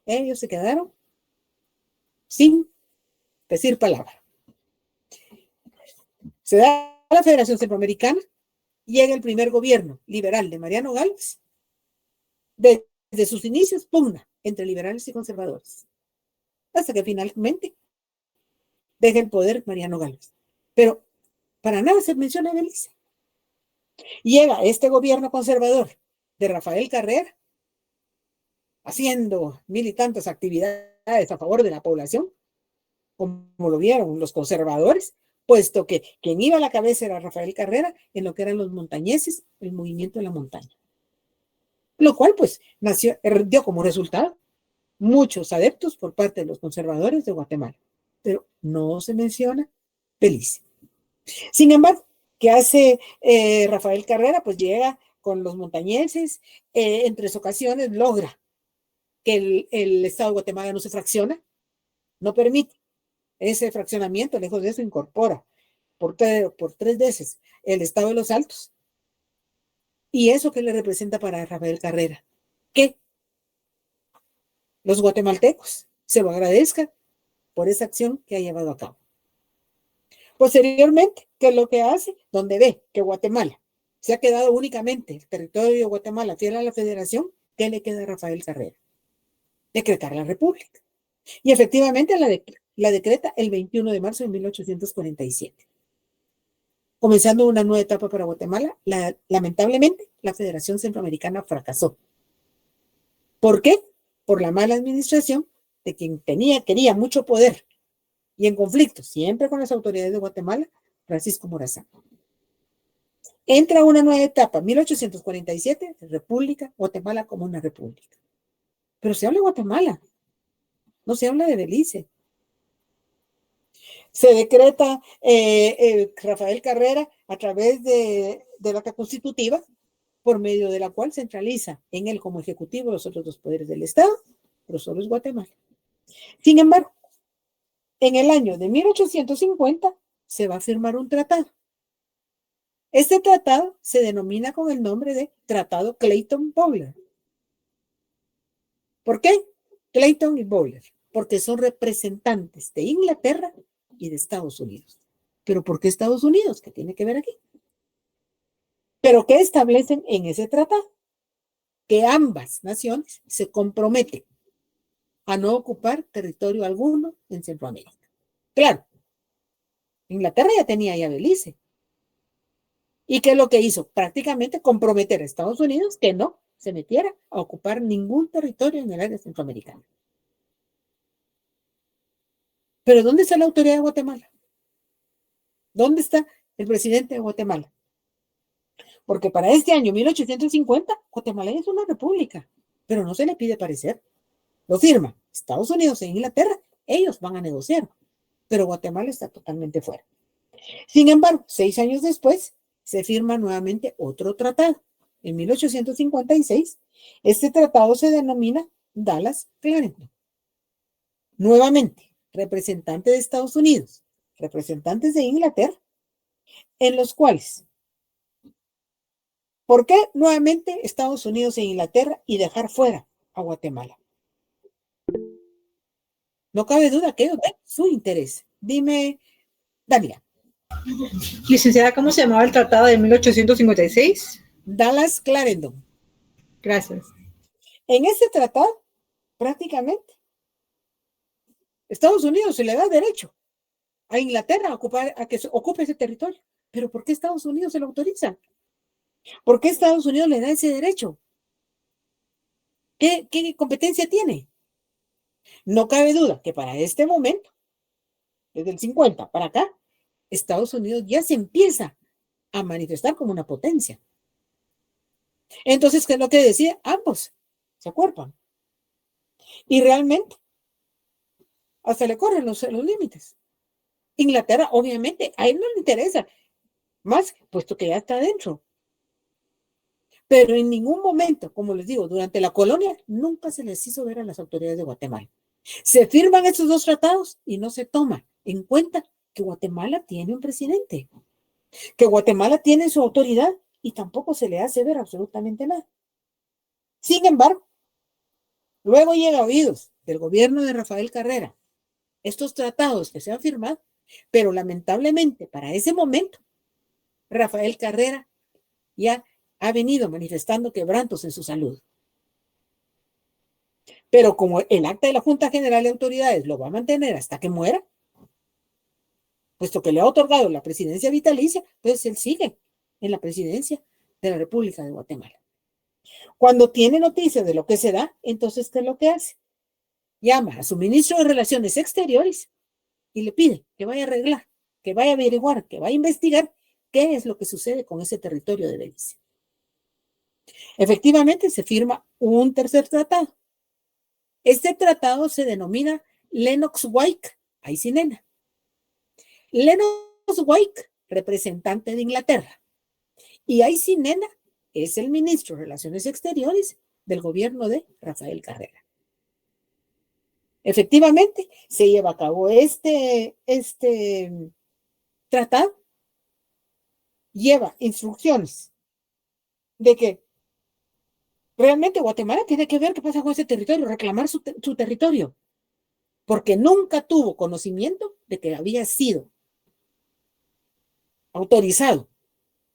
Ellos se quedaron sin decir palabra. Se da la Federación Centroamericana, llega el primer gobierno liberal de Mariano Gálvez. Desde sus inicios, pugna entre liberales y conservadores. hasta que finalmente deje el poder Mariano Gálvez. Pero para nada se menciona a Belice. Llega este gobierno conservador de Rafael Carrera, haciendo mil y tantas actividades a favor de la población, como lo vieron los conservadores, puesto que quien iba a la cabeza era Rafael Carrera en lo que eran los montañeses, el movimiento de la montaña. Lo cual, pues, dio como resultado muchos adeptos por parte de los conservadores de Guatemala. Pero no se menciona Belice. Sin embargo, ¿qué hace Rafael Carrera? Pues llega con los montañeses, en 3 ocasiones logra que el Estado de Guatemala no se fracciona, no permite ese fraccionamiento, lejos de eso incorpora por 3 veces el Estado de los Altos. ¿Y eso qué le representa para Rafael Carrera? Que los guatemaltecos se lo agradezcan por esa acción que ha llevado a cabo. Posteriormente, ¿qué es lo que hace? Donde ve que Guatemala se ha quedado únicamente el territorio de Guatemala fiel a la federación, ¿qué le queda a Rafael Carrera? Decretar la república. Y efectivamente la decreta el 21 de marzo de 1847. Comenzando una nueva etapa para Guatemala, lamentablemente la Federación Centroamericana fracasó. ¿Por qué? Por la mala administración de quien quería mucho poder y en conflicto siempre con las autoridades de Guatemala, Francisco Morazán. Entra una nueva etapa, 1847, República, Guatemala como una república. Pero se habla de Guatemala, no se habla de Belice. Se decreta Rafael Carrera a través de la acta constitutiva, por medio de la cual centraliza en él como ejecutivo los otros 2 poderes del Estado, pero solo es Guatemala. Sin embargo, en el año de 1850 se va a firmar un tratado. Este tratado se denomina con el nombre de Tratado Clayton-Bowler. ¿Por qué? Clayton y Bowler, porque son representantes de Inglaterra y de Estados Unidos. ¿Pero por qué Estados Unidos? ¿Qué tiene que ver aquí? ¿Pero qué establecen en ese tratado? Que ambas naciones se comprometen a no ocupar territorio alguno en Centroamérica. Claro, Inglaterra ya tenía ya Belice. ¿Y qué es lo que hizo? Prácticamente comprometer a Estados Unidos que no se metiera a ocupar ningún territorio en el área centroamericana. ¿Pero dónde está la autoridad de Guatemala? ¿Dónde está el presidente de Guatemala? Porque para este año, 1850, Guatemala es una república, pero no se le pide parecer. Lo firma Estados Unidos e Inglaterra, ellos van a negociar, pero Guatemala está totalmente fuera. Sin embargo, 6 años después, se firma nuevamente otro tratado. En 1856, este tratado se denomina Dallas-Clarendon. Nuevamente, representantes de Estados Unidos, representantes de Inglaterra, en los cuales, ¿por qué nuevamente Estados Unidos e Inglaterra y dejar fuera a Guatemala? No cabe duda que ellos ven su interés. Dime, Daniela. Licenciada, ¿cómo se llamaba el tratado de 1856? Dallas-Clarendon. Gracias. En este tratado, prácticamente, Estados Unidos se le da derecho a Inglaterra a que ocupe ese territorio. ¿Pero por qué Estados Unidos se lo autoriza? ¿Por qué Estados Unidos le da ese derecho? ¿Qué competencia tiene? No cabe duda que para este momento, desde el 50 para acá, Estados Unidos ya se empieza a manifestar como una potencia. Entonces, ¿qué es lo que decía? Ambos se acuerpan. Y realmente, hasta le corren los límites. Inglaterra, obviamente, a él no le interesa más, puesto que ya está adentro. Pero en ningún momento, como les digo, durante la colonia, nunca se les hizo ver a las autoridades de Guatemala. Se firman estos 2 tratados y no se toma en cuenta que Guatemala tiene un presidente, que Guatemala tiene su autoridad y tampoco se le hace ver absolutamente nada. Sin embargo, luego llega a oídos del gobierno de Rafael Carrera estos tratados que se han firmado, pero lamentablemente para ese momento, Rafael Carrera ya ha venido manifestando quebrantos en su salud. Pero como el acta de la Junta General de Autoridades lo va a mantener hasta que muera, puesto que le ha otorgado la presidencia vitalicia, pues él sigue en la presidencia de la República de Guatemala. Cuando tiene noticias de lo que se da, entonces, ¿qué es lo que hace? Llama a su ministro de Relaciones Exteriores y le pide que vaya a arreglar, que vaya a averiguar, que vaya a investigar qué es lo que sucede con ese territorio de Belice. Efectivamente, se firma un tercer tratado. Este tratado se denomina Lennox-Wake-Aycinena. Lennox-Wake, representante de Inglaterra, y Aycinena es el ministro de Relaciones Exteriores del gobierno de Rafael Carrera. Efectivamente, se lleva a cabo este tratado, lleva instrucciones de que realmente Guatemala tiene que ver qué pasa con ese territorio, reclamar su territorio, porque nunca tuvo conocimiento de que había sido autorizado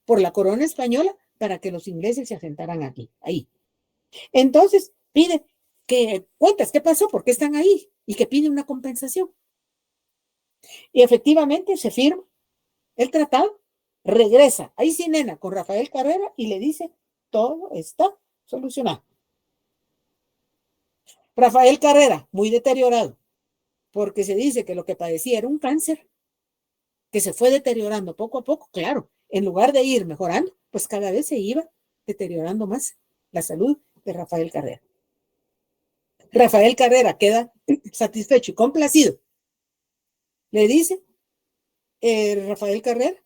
por la corona española para que los ingleses se asentaran aquí, ahí. Entonces, pide que cuentas qué pasó, por qué están ahí, y que pide una compensación. Y efectivamente se firma el tratado, regresa a Aycinena con Rafael Carrera y le dice, todo está solucionado. Rafael Carrera, muy deteriorado, porque se dice que lo que padecía era un cáncer que se fue deteriorando poco a poco, claro, en lugar de ir mejorando, pues cada vez se iba deteriorando más la salud de Rafael Carrera. Rafael Carrera queda satisfecho y complacido. Le dice Rafael Carrera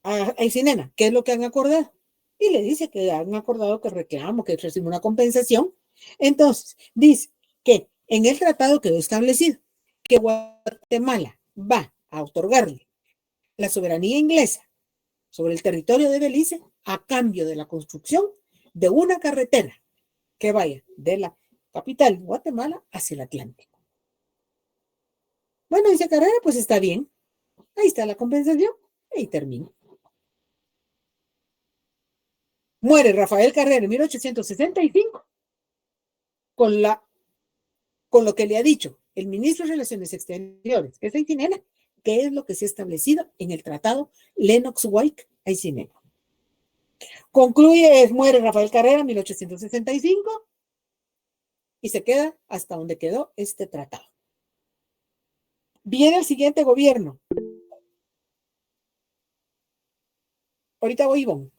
a Aycinena, ¿qué es lo que han acordado? Y le dice que han acordado que reclamo, que recibe una compensación. Entonces, dice que en el tratado quedó establecido que Guatemala va a otorgarle la soberanía inglesa sobre el territorio de Belice a cambio de la construcción de una carretera que vaya de la capital de Guatemala hacia el Atlántico. Bueno, dice Carrera, pues está bien. Ahí está la compensación. Ahí termina. Muere Rafael Carrera en 1865 con lo que le ha dicho el ministro de Relaciones Exteriores, que es Aycinena, que es lo que se ha establecido en el tratado Lennox-Wake-Aycinena. Muere Rafael Carrera en 1865 y se queda hasta donde quedó este tratado. Viene el siguiente gobierno. Ahorita voy, Ivonne.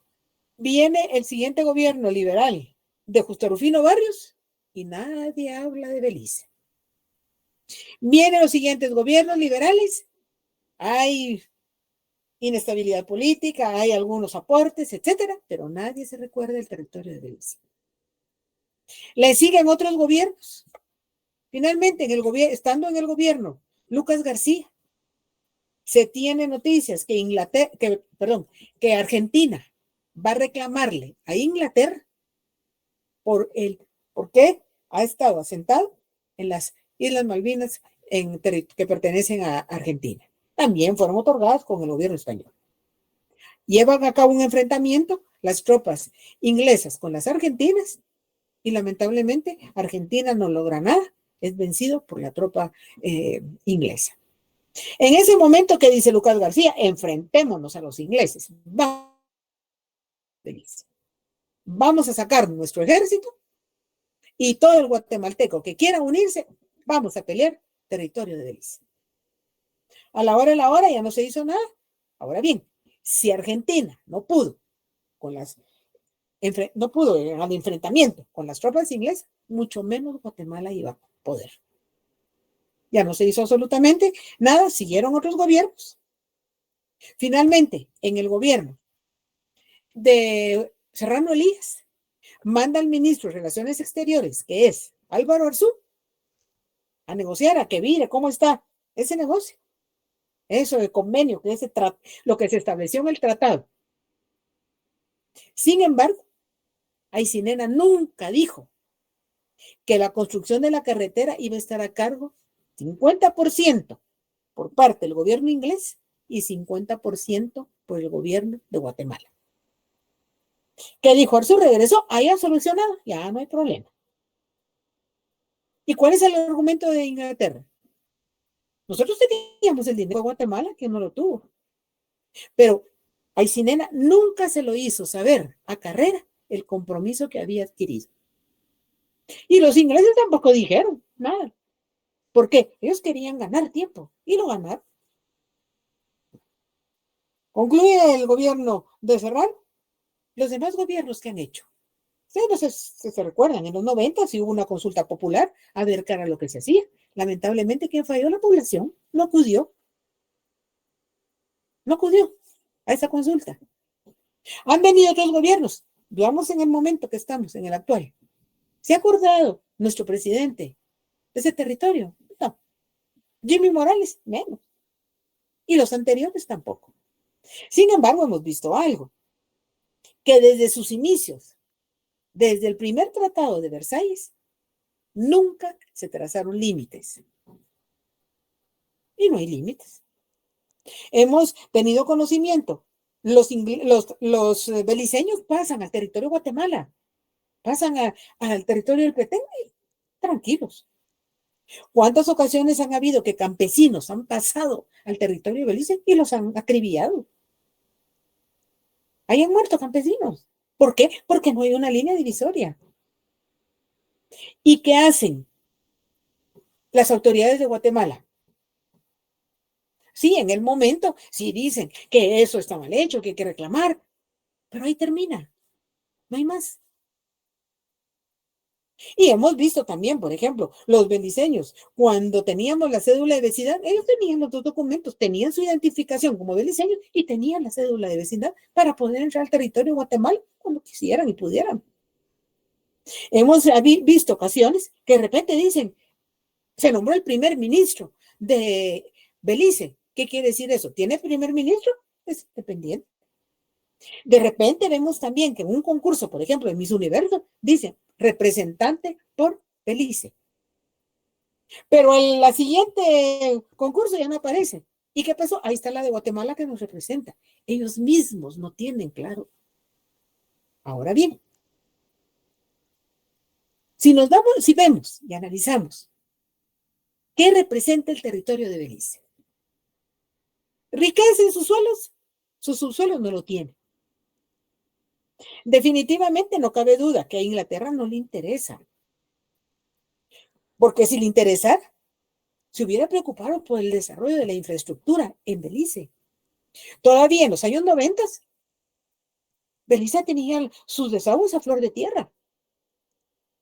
Viene el siguiente gobierno liberal de Justo Rufino Barrios y nadie habla de Belice. Vienen los siguientes gobiernos liberales, hay inestabilidad política, hay algunos aportes, etcétera, pero nadie se recuerda del territorio de Belice. Le siguen otros gobiernos. Finalmente, estando en el gobierno Lucas García, se tiene noticias que Argentina va a reclamarle a Inglaterra porque ha estado asentado en las Islas Malvinas que pertenecen a Argentina. También fueron otorgadas con el gobierno español. Llevan a cabo un enfrentamiento las tropas inglesas con las argentinas y lamentablemente Argentina no logra nada, es vencido por la tropa inglesa. En ese momento que dice Lucas García, enfrentémonos a los ingleses. Vamos a sacar nuestro ejército y todo el guatemalteco que quiera unirse, vamos a pelear territorio de Belice. A la hora ya no se hizo nada. Ahora bien, si Argentina no pudo al enfrentamiento con las tropas inglesas, mucho menos Guatemala iba a poder. Ya no se hizo absolutamente nada, siguieron otros gobiernos. Finalmente, en el gobierno de Serrano Elías, manda al ministro de Relaciones Exteriores, que es Álvaro Arzú, a negociar, a que mire cómo está ese negocio. Eso de convenio, que lo que se estableció en el tratado. Sin embargo, Aycinena nunca dijo que la construcción de la carretera iba a estar a cargo 50% por parte del gobierno inglés y 50% por el gobierno de Guatemala. ¿Qué dijo? Arzú regresó, ya solucionado, ya no hay problema. ¿Y cuál es el argumento de Inglaterra? Nosotros teníamos el dinero de Guatemala, que no lo tuvo. Pero Aycinena nunca se lo hizo saber a Carrera el compromiso que había adquirido. Y los ingleses tampoco dijeron nada. ¿Por qué? Ellos querían ganar tiempo y lo ganaron. Concluye el gobierno de Serrano. Los demás gobiernos que han hecho. Ustedes no se recuerdan, en los 90 sí hubo una consulta popular a ver qué era lo que se hacía. Lamentablemente, ¿quién falló? La población. No acudió. No acudió a esa consulta. Han venido otros gobiernos. Veamos en el momento que estamos, en el actual. ¿Se ha acordado nuestro presidente de ese territorio? No. Jimmy Morales, menos. Y los anteriores tampoco. Sin embargo, hemos visto algo. Que desde sus inicios, desde el primer tratado de Versalles, nunca se trazaron límites. Y no hay límites. Hemos tenido conocimiento. Los beliceños pasan al territorio de Guatemala, pasan al territorio del Petén, tranquilos. ¿Cuántas ocasiones han habido que campesinos han pasado al territorio de Belice y los han acribillado? Ahí han muerto campesinos. ¿Por qué? Porque no hay una línea divisoria. ¿Y qué hacen las autoridades de Guatemala? Sí, en el momento, sí dicen que eso está mal hecho, que hay que reclamar, pero ahí termina, no hay más. Y hemos visto también, por ejemplo, los beliceños, cuando teníamos la cédula de vecindad, ellos tenían los dos documentos, tenían su identificación como beliceños y tenían la cédula de vecindad para poder entrar al territorio de Guatemala cuando quisieran y pudieran. Hemos visto ocasiones que de repente dicen, se nombró el primer ministro de Belice. ¿Qué quiere decir eso? ¿Tiene primer ministro? Es dependiente. De repente vemos también que en un concurso, por ejemplo, en Miss Universo, dice representante por Belice. Pero en la siguiente concurso ya no aparece. ¿Y qué pasó? Ahí está la de Guatemala que nos representa. Ellos mismos no tienen claro. Ahora bien, si vemos y analizamos, ¿qué representa el territorio de Belice? ¿Riqueza en sus subsuelos no lo tiene. Definitivamente no cabe duda que a Inglaterra no le interesa. Porque si le interesara, se hubiera preocupado por el desarrollo de la infraestructura en Belice. Todavía en los años 90, Belice tenía sus desagües a flor de tierra.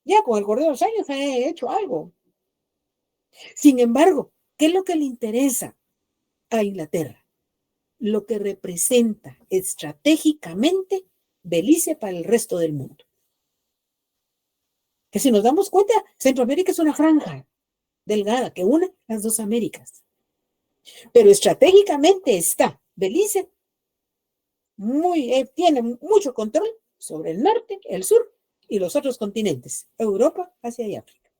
Ya con el correr de los años ha hecho algo. Sin embargo, ¿qué es lo que le interesa a Inglaterra? Lo que representa estratégicamente Belice para el resto del mundo. Que si nos damos cuenta, Centroamérica es una franja delgada que une las dos Américas. Pero estratégicamente está Belice, tiene mucho control sobre el norte, el sur y los otros continentes, Europa, Asia y África.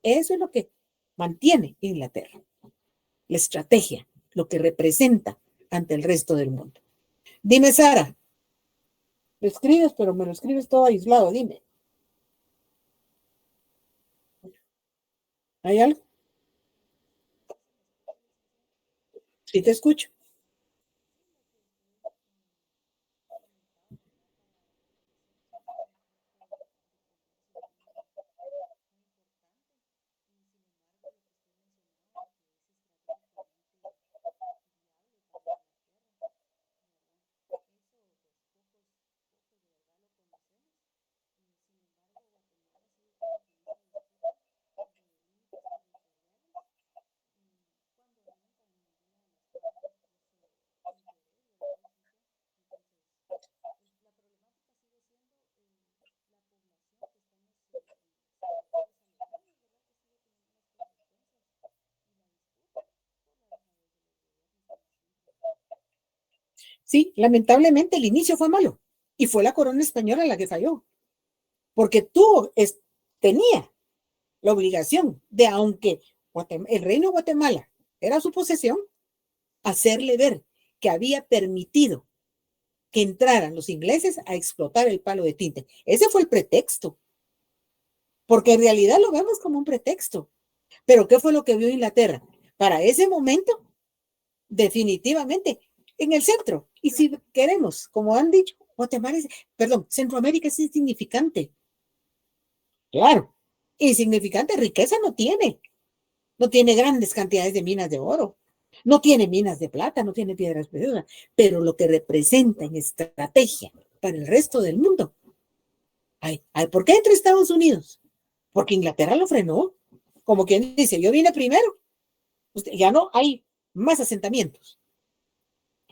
Eso es lo que mantiene Inglaterra. La estrategia, lo que representa ante el resto del mundo. Dime, Sara. Lo escribes, pero me lo escribes todo aislado, dime. ¿Hay algo? Sí, te escucho. Sí, lamentablemente el inicio fue malo y fue la corona española la que falló, porque tenía la obligación de, aunque el reino de Guatemala era su posesión, hacerle ver que había permitido que entraran los ingleses a explotar el palo de tinte. Ese fue el pretexto. porque en realidad lo vemos como un pretexto. Pero ¿qué fue lo que vio Inglaterra? Para ese momento, definitivamente, en el centro. Y si queremos, como han dicho, Centroamérica es insignificante. Claro, insignificante riqueza no tiene. No tiene grandes cantidades de minas de oro. No tiene minas de plata, no tiene piedras preciosas. Pero lo que representa en estrategia para el resto del mundo. ¿Por qué entre Estados Unidos? Porque Inglaterra lo frenó. Como quien dice, yo vine primero. Ya no hay más asentamientos.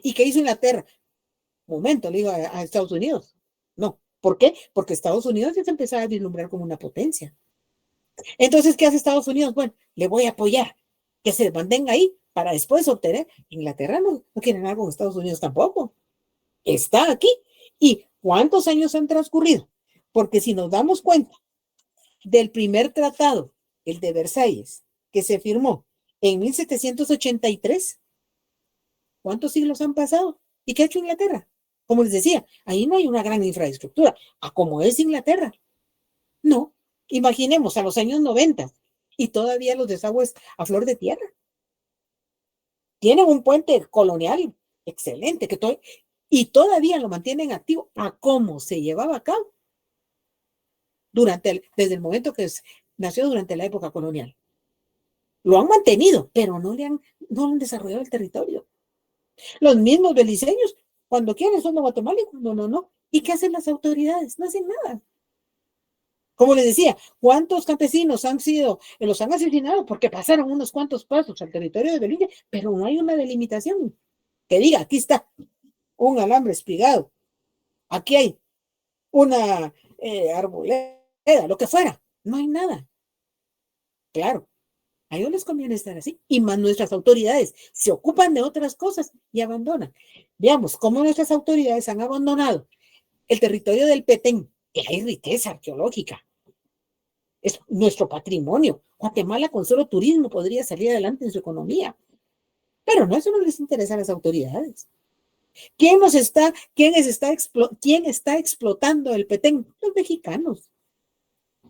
¿Y qué hizo Inglaterra? Momento, le digo a Estados Unidos. No. ¿Por qué? Porque Estados Unidos ya se empezaba a vislumbrar como una potencia. Entonces, ¿qué hace Estados Unidos? Bueno, le voy a apoyar, que se mantenga ahí para después obtener. Inglaterra no quiere nada con Estados Unidos tampoco. Está aquí. ¿Y cuántos años han transcurrido? Porque si nos damos cuenta del primer tratado, el de Versalles, que se firmó en 1783, ¿cuántos siglos han pasado? ¿Y qué ha hecho Inglaterra? Como les decía, ahí no hay una gran infraestructura, como es Inglaterra. No, imaginemos a los años 90 y todavía los desagües a flor de tierra. Tienen un puente colonial excelente y todavía lo mantienen activo a cómo se llevaba a cabo desde el momento que nació durante la época colonial. Lo han mantenido, pero no han desarrollado el territorio. Los mismos beliceños, cuando quieren son de Guatemala y cuando no. ¿Y qué hacen las autoridades? No hacen nada. Como les decía, ¿cuántos campesinos los han asesinado porque pasaron unos cuantos pasos al territorio de Belice, pero no hay una delimitación que diga, aquí está un alambre espigado, aquí hay una arboleda, lo que fuera, no hay nada. Claro, a ellos les conviene estar así, y más nuestras autoridades se ocupan de otras cosas y abandonan. Veamos cómo nuestras autoridades han abandonado el territorio del Petén, que hay riqueza arqueológica. Es nuestro patrimonio. Guatemala con solo turismo podría salir adelante en su economía. Pero no, eso no les interesa a las autoridades. ¿Quién está explotando el Petén? Los mexicanos.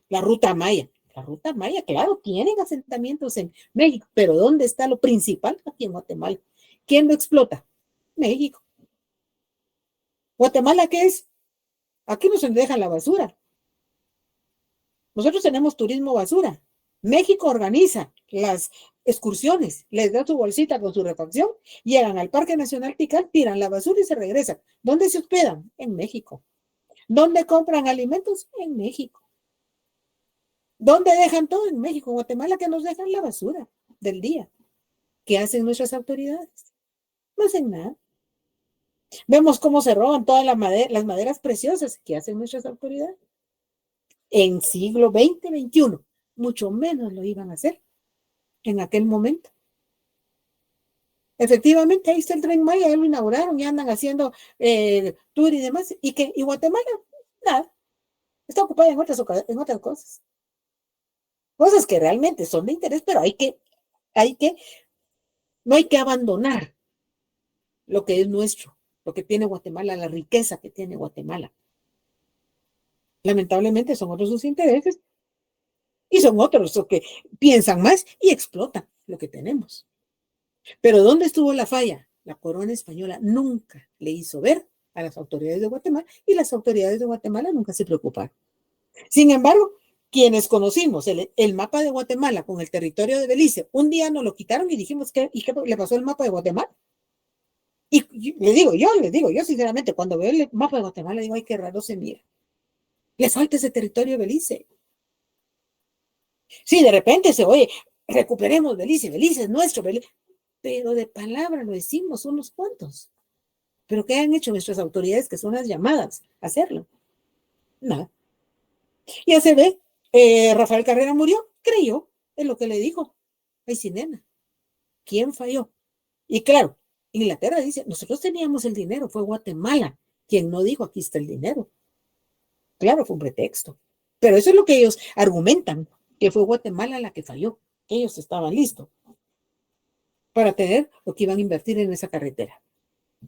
La ruta Maya. La ruta Maya, claro, tienen asentamientos en México, pero ¿dónde está lo principal? Aquí en Guatemala. ¿Quién lo explota? México. ¿Guatemala qué es? Aquí no se dejan la basura. Nosotros tenemos turismo basura. México organiza las excursiones, les da su bolsita con su refacción, llegan al Parque Nacional Tikal, tiran la basura y se regresan. ¿Dónde se hospedan? En México. ¿Dónde compran alimentos? En México. ¿Dónde dejan todo? En México. En Guatemala, que nos dejan la basura del día. ¿Qué hacen nuestras autoridades? No hacen nada. Vemos cómo se roban todas las maderas preciosas. ¿Qué hacen nuestras autoridades? En siglo XX, XXI, mucho menos lo iban a hacer en aquel momento. Efectivamente, ahí está el Tren Maya, ya lo inauguraron, ya andan haciendo tour y demás. ¿Y Guatemala? Nada. Está ocupada en otras cosas. Cosas que realmente son de interés, pero no hay que abandonar lo que es nuestro, lo que tiene Guatemala, la riqueza que tiene Guatemala. Lamentablemente son otros sus intereses y son otros los que piensan más y explotan lo que tenemos. Pero ¿dónde estuvo la falla? La corona española nunca le hizo ver a las autoridades de Guatemala y las autoridades de Guatemala nunca se preocuparon. Sin embargo, quienes conocimos el mapa de Guatemala con el territorio de Belice, un día nos lo quitaron y dijimos, ¿qué le pasó al mapa de Guatemala? Y les digo, yo sinceramente, cuando veo el mapa de Guatemala, digo, ay, qué raro se mira. Le falta ese territorio de Belice. Sí, de repente se oye, recuperemos Belice, Belice es nuestro, Belice. Pero de palabra lo decimos unos cuantos. ¿Pero qué han hecho nuestras autoridades que son las llamadas a hacerlo? Nada. Ya se ve, Rafael Carrera murió, creyó en lo que le dijo. Ay, sí, nena, ¿quién falló? Y claro, Inglaterra dice, nosotros teníamos el dinero, fue Guatemala quien no dijo, aquí está el dinero. Claro, fue un pretexto. Pero eso es lo que ellos argumentan, que fue Guatemala la que falló. Ellos estaban listos para tener lo que iban a invertir en esa carretera.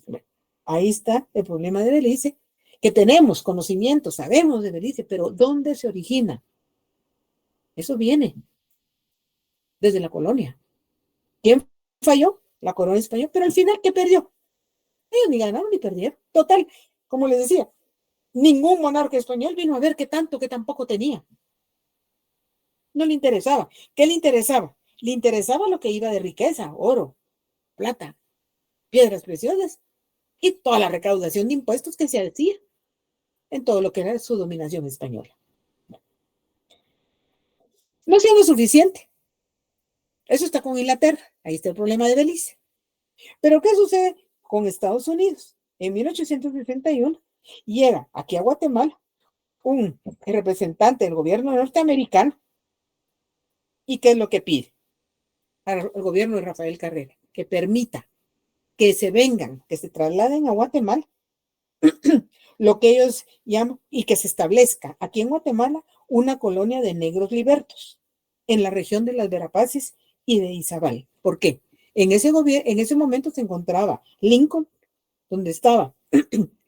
Bueno, ahí está el problema de Belice, que tenemos conocimiento, sabemos de Belice, pero ¿dónde se origina? Eso viene desde la colonia. ¿Quién falló? La corona española, pero al final, ¿qué perdió? Ellos ni ganaron ni perdieron. Total, como les decía, ningún monarca español vino a ver qué tanto, qué tampoco tenía. No le interesaba. ¿Qué le interesaba? Le interesaba lo que iba de riqueza, oro, plata, piedras preciosas y toda la recaudación de impuestos que se hacía en todo lo que era su dominación española. No siendo suficiente. Eso está con Inglaterra. Ahí está el problema de Belice. Pero ¿qué sucede con Estados Unidos? En 1861 llega aquí a Guatemala un representante del gobierno norteamericano. ¿Y qué es lo que pide al gobierno de Rafael Carrera? Que permita que se vengan, que se trasladen a Guatemala, lo que ellos llaman, y que se establezca aquí en Guatemala una colonia de negros libertos en la región de las Verapaces y de Izabal. ¿Por qué? En ese momento se encontraba Lincoln, donde estaba,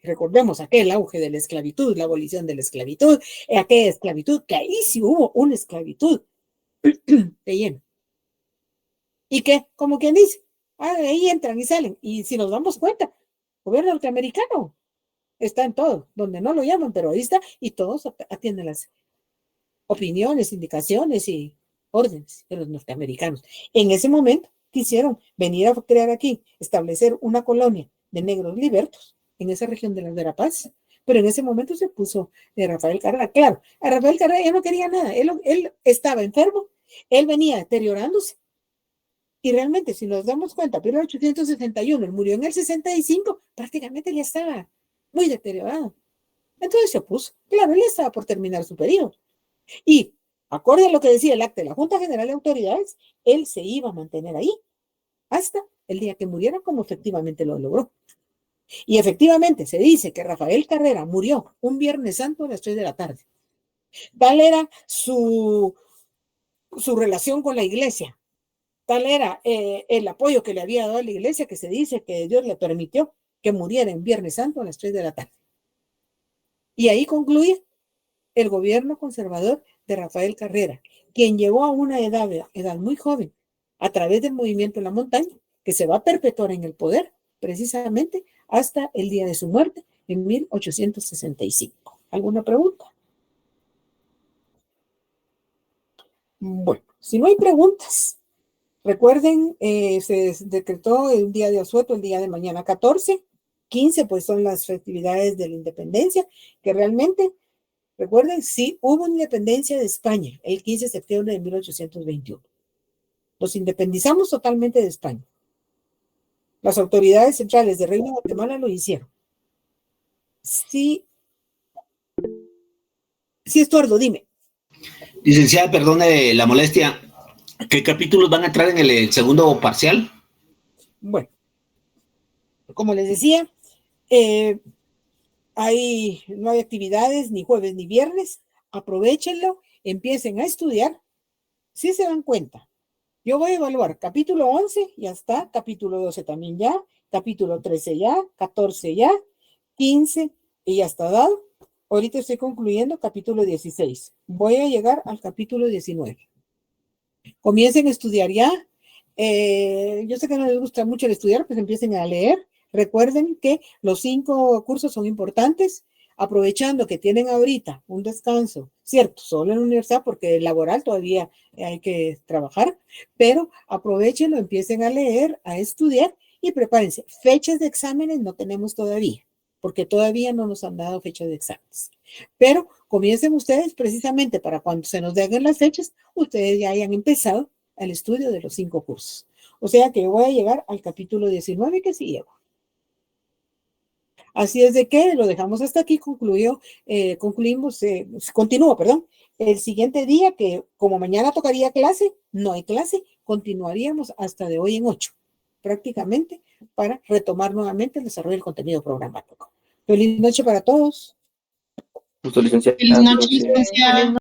recordemos, aquel auge de la esclavitud, la abolición de la esclavitud, aquella esclavitud, que ahí sí hubo una esclavitud de lleno. ¿Y qué? Como quien dice, ahí entran y salen. Y si nos damos cuenta, el gobierno norteamericano está en todo, donde no lo llaman, pero ahí está, y todos atienden las opiniones, indicaciones y órdenes de los norteamericanos. En ese momento quisieron venir a crear aquí, establecer una colonia de negros libertos en esa región de las Verapaz, pero en ese momento se puso de Rafael Carrera. Claro, a Rafael Carrera ya no quería nada, él estaba enfermo, él venía deteriorándose, y realmente si nos damos cuenta, en 1861, él murió en el 65, prácticamente ya estaba muy deteriorado. Entonces se opuso. Claro, él estaba por terminar su periodo. Y, acorde a lo que decía el acta de la Junta General de Autoridades, él se iba a mantener ahí hasta el día que muriera, como efectivamente lo logró. Y efectivamente se dice que Rafael Carrera murió un Viernes Santo a las 3 de la tarde. Tal era su relación con la iglesia, tal era el apoyo que le había dado a la iglesia, que se dice que Dios le permitió que muriera en Viernes Santo a las 3 de la tarde. Y ahí concluye el gobierno conservador de Rafael Carrera, quien llegó a una edad muy joven, a través del movimiento en la montaña, que se va a perpetuar en el poder, precisamente hasta el día de su muerte, en 1865. ¿Alguna pregunta? Bueno, si no hay preguntas, recuerden, se decretó el día de asueto, el día de mañana 14, 15, pues son las festividades de la independencia, que realmente, recuerden, sí hubo una independencia de España el 15 de septiembre de 1821. Nos independizamos totalmente de España. Las autoridades centrales del Reino de Guatemala lo hicieron. Sí, Estuardo, dime. Licenciada, perdone la molestia. ¿Qué capítulos van a entrar en el segundo parcial? Bueno, como les decía, no hay actividades ni jueves ni viernes. Aprovechenlo, empiecen a estudiar. Si se dan cuenta, yo voy a evaluar capítulo 11, ya está, capítulo 12 también ya, capítulo 13 ya, 14 ya, 15 y ya está dado. Ahorita estoy concluyendo capítulo 16. Voy a llegar al capítulo 19. Comiencen a estudiar ya. Yo sé que no les gusta mucho el estudiar, pues empiecen a leer. Recuerden que los 5 cursos son importantes, aprovechando que tienen ahorita un descanso, cierto, solo en la universidad, porque el laboral todavía hay que trabajar, pero aprovechenlo, empiecen a leer, a estudiar y prepárense. Fechas de exámenes no tenemos todavía, porque todavía no nos han dado fechas de exámenes. Pero comiencen ustedes precisamente para cuando se nos den las fechas, ustedes ya hayan empezado el estudio de los 5 cursos. O sea que voy a llegar al capítulo 19 que sí llego. Así es de que lo dejamos hasta aquí, continúo, perdón. El siguiente día, que como mañana tocaría clase, no hay clase, continuaríamos hasta de hoy en 8, prácticamente, para retomar nuevamente el desarrollo del contenido programático. Feliz noche para todos. Justo, licenciada. Feliz noche, licenciada.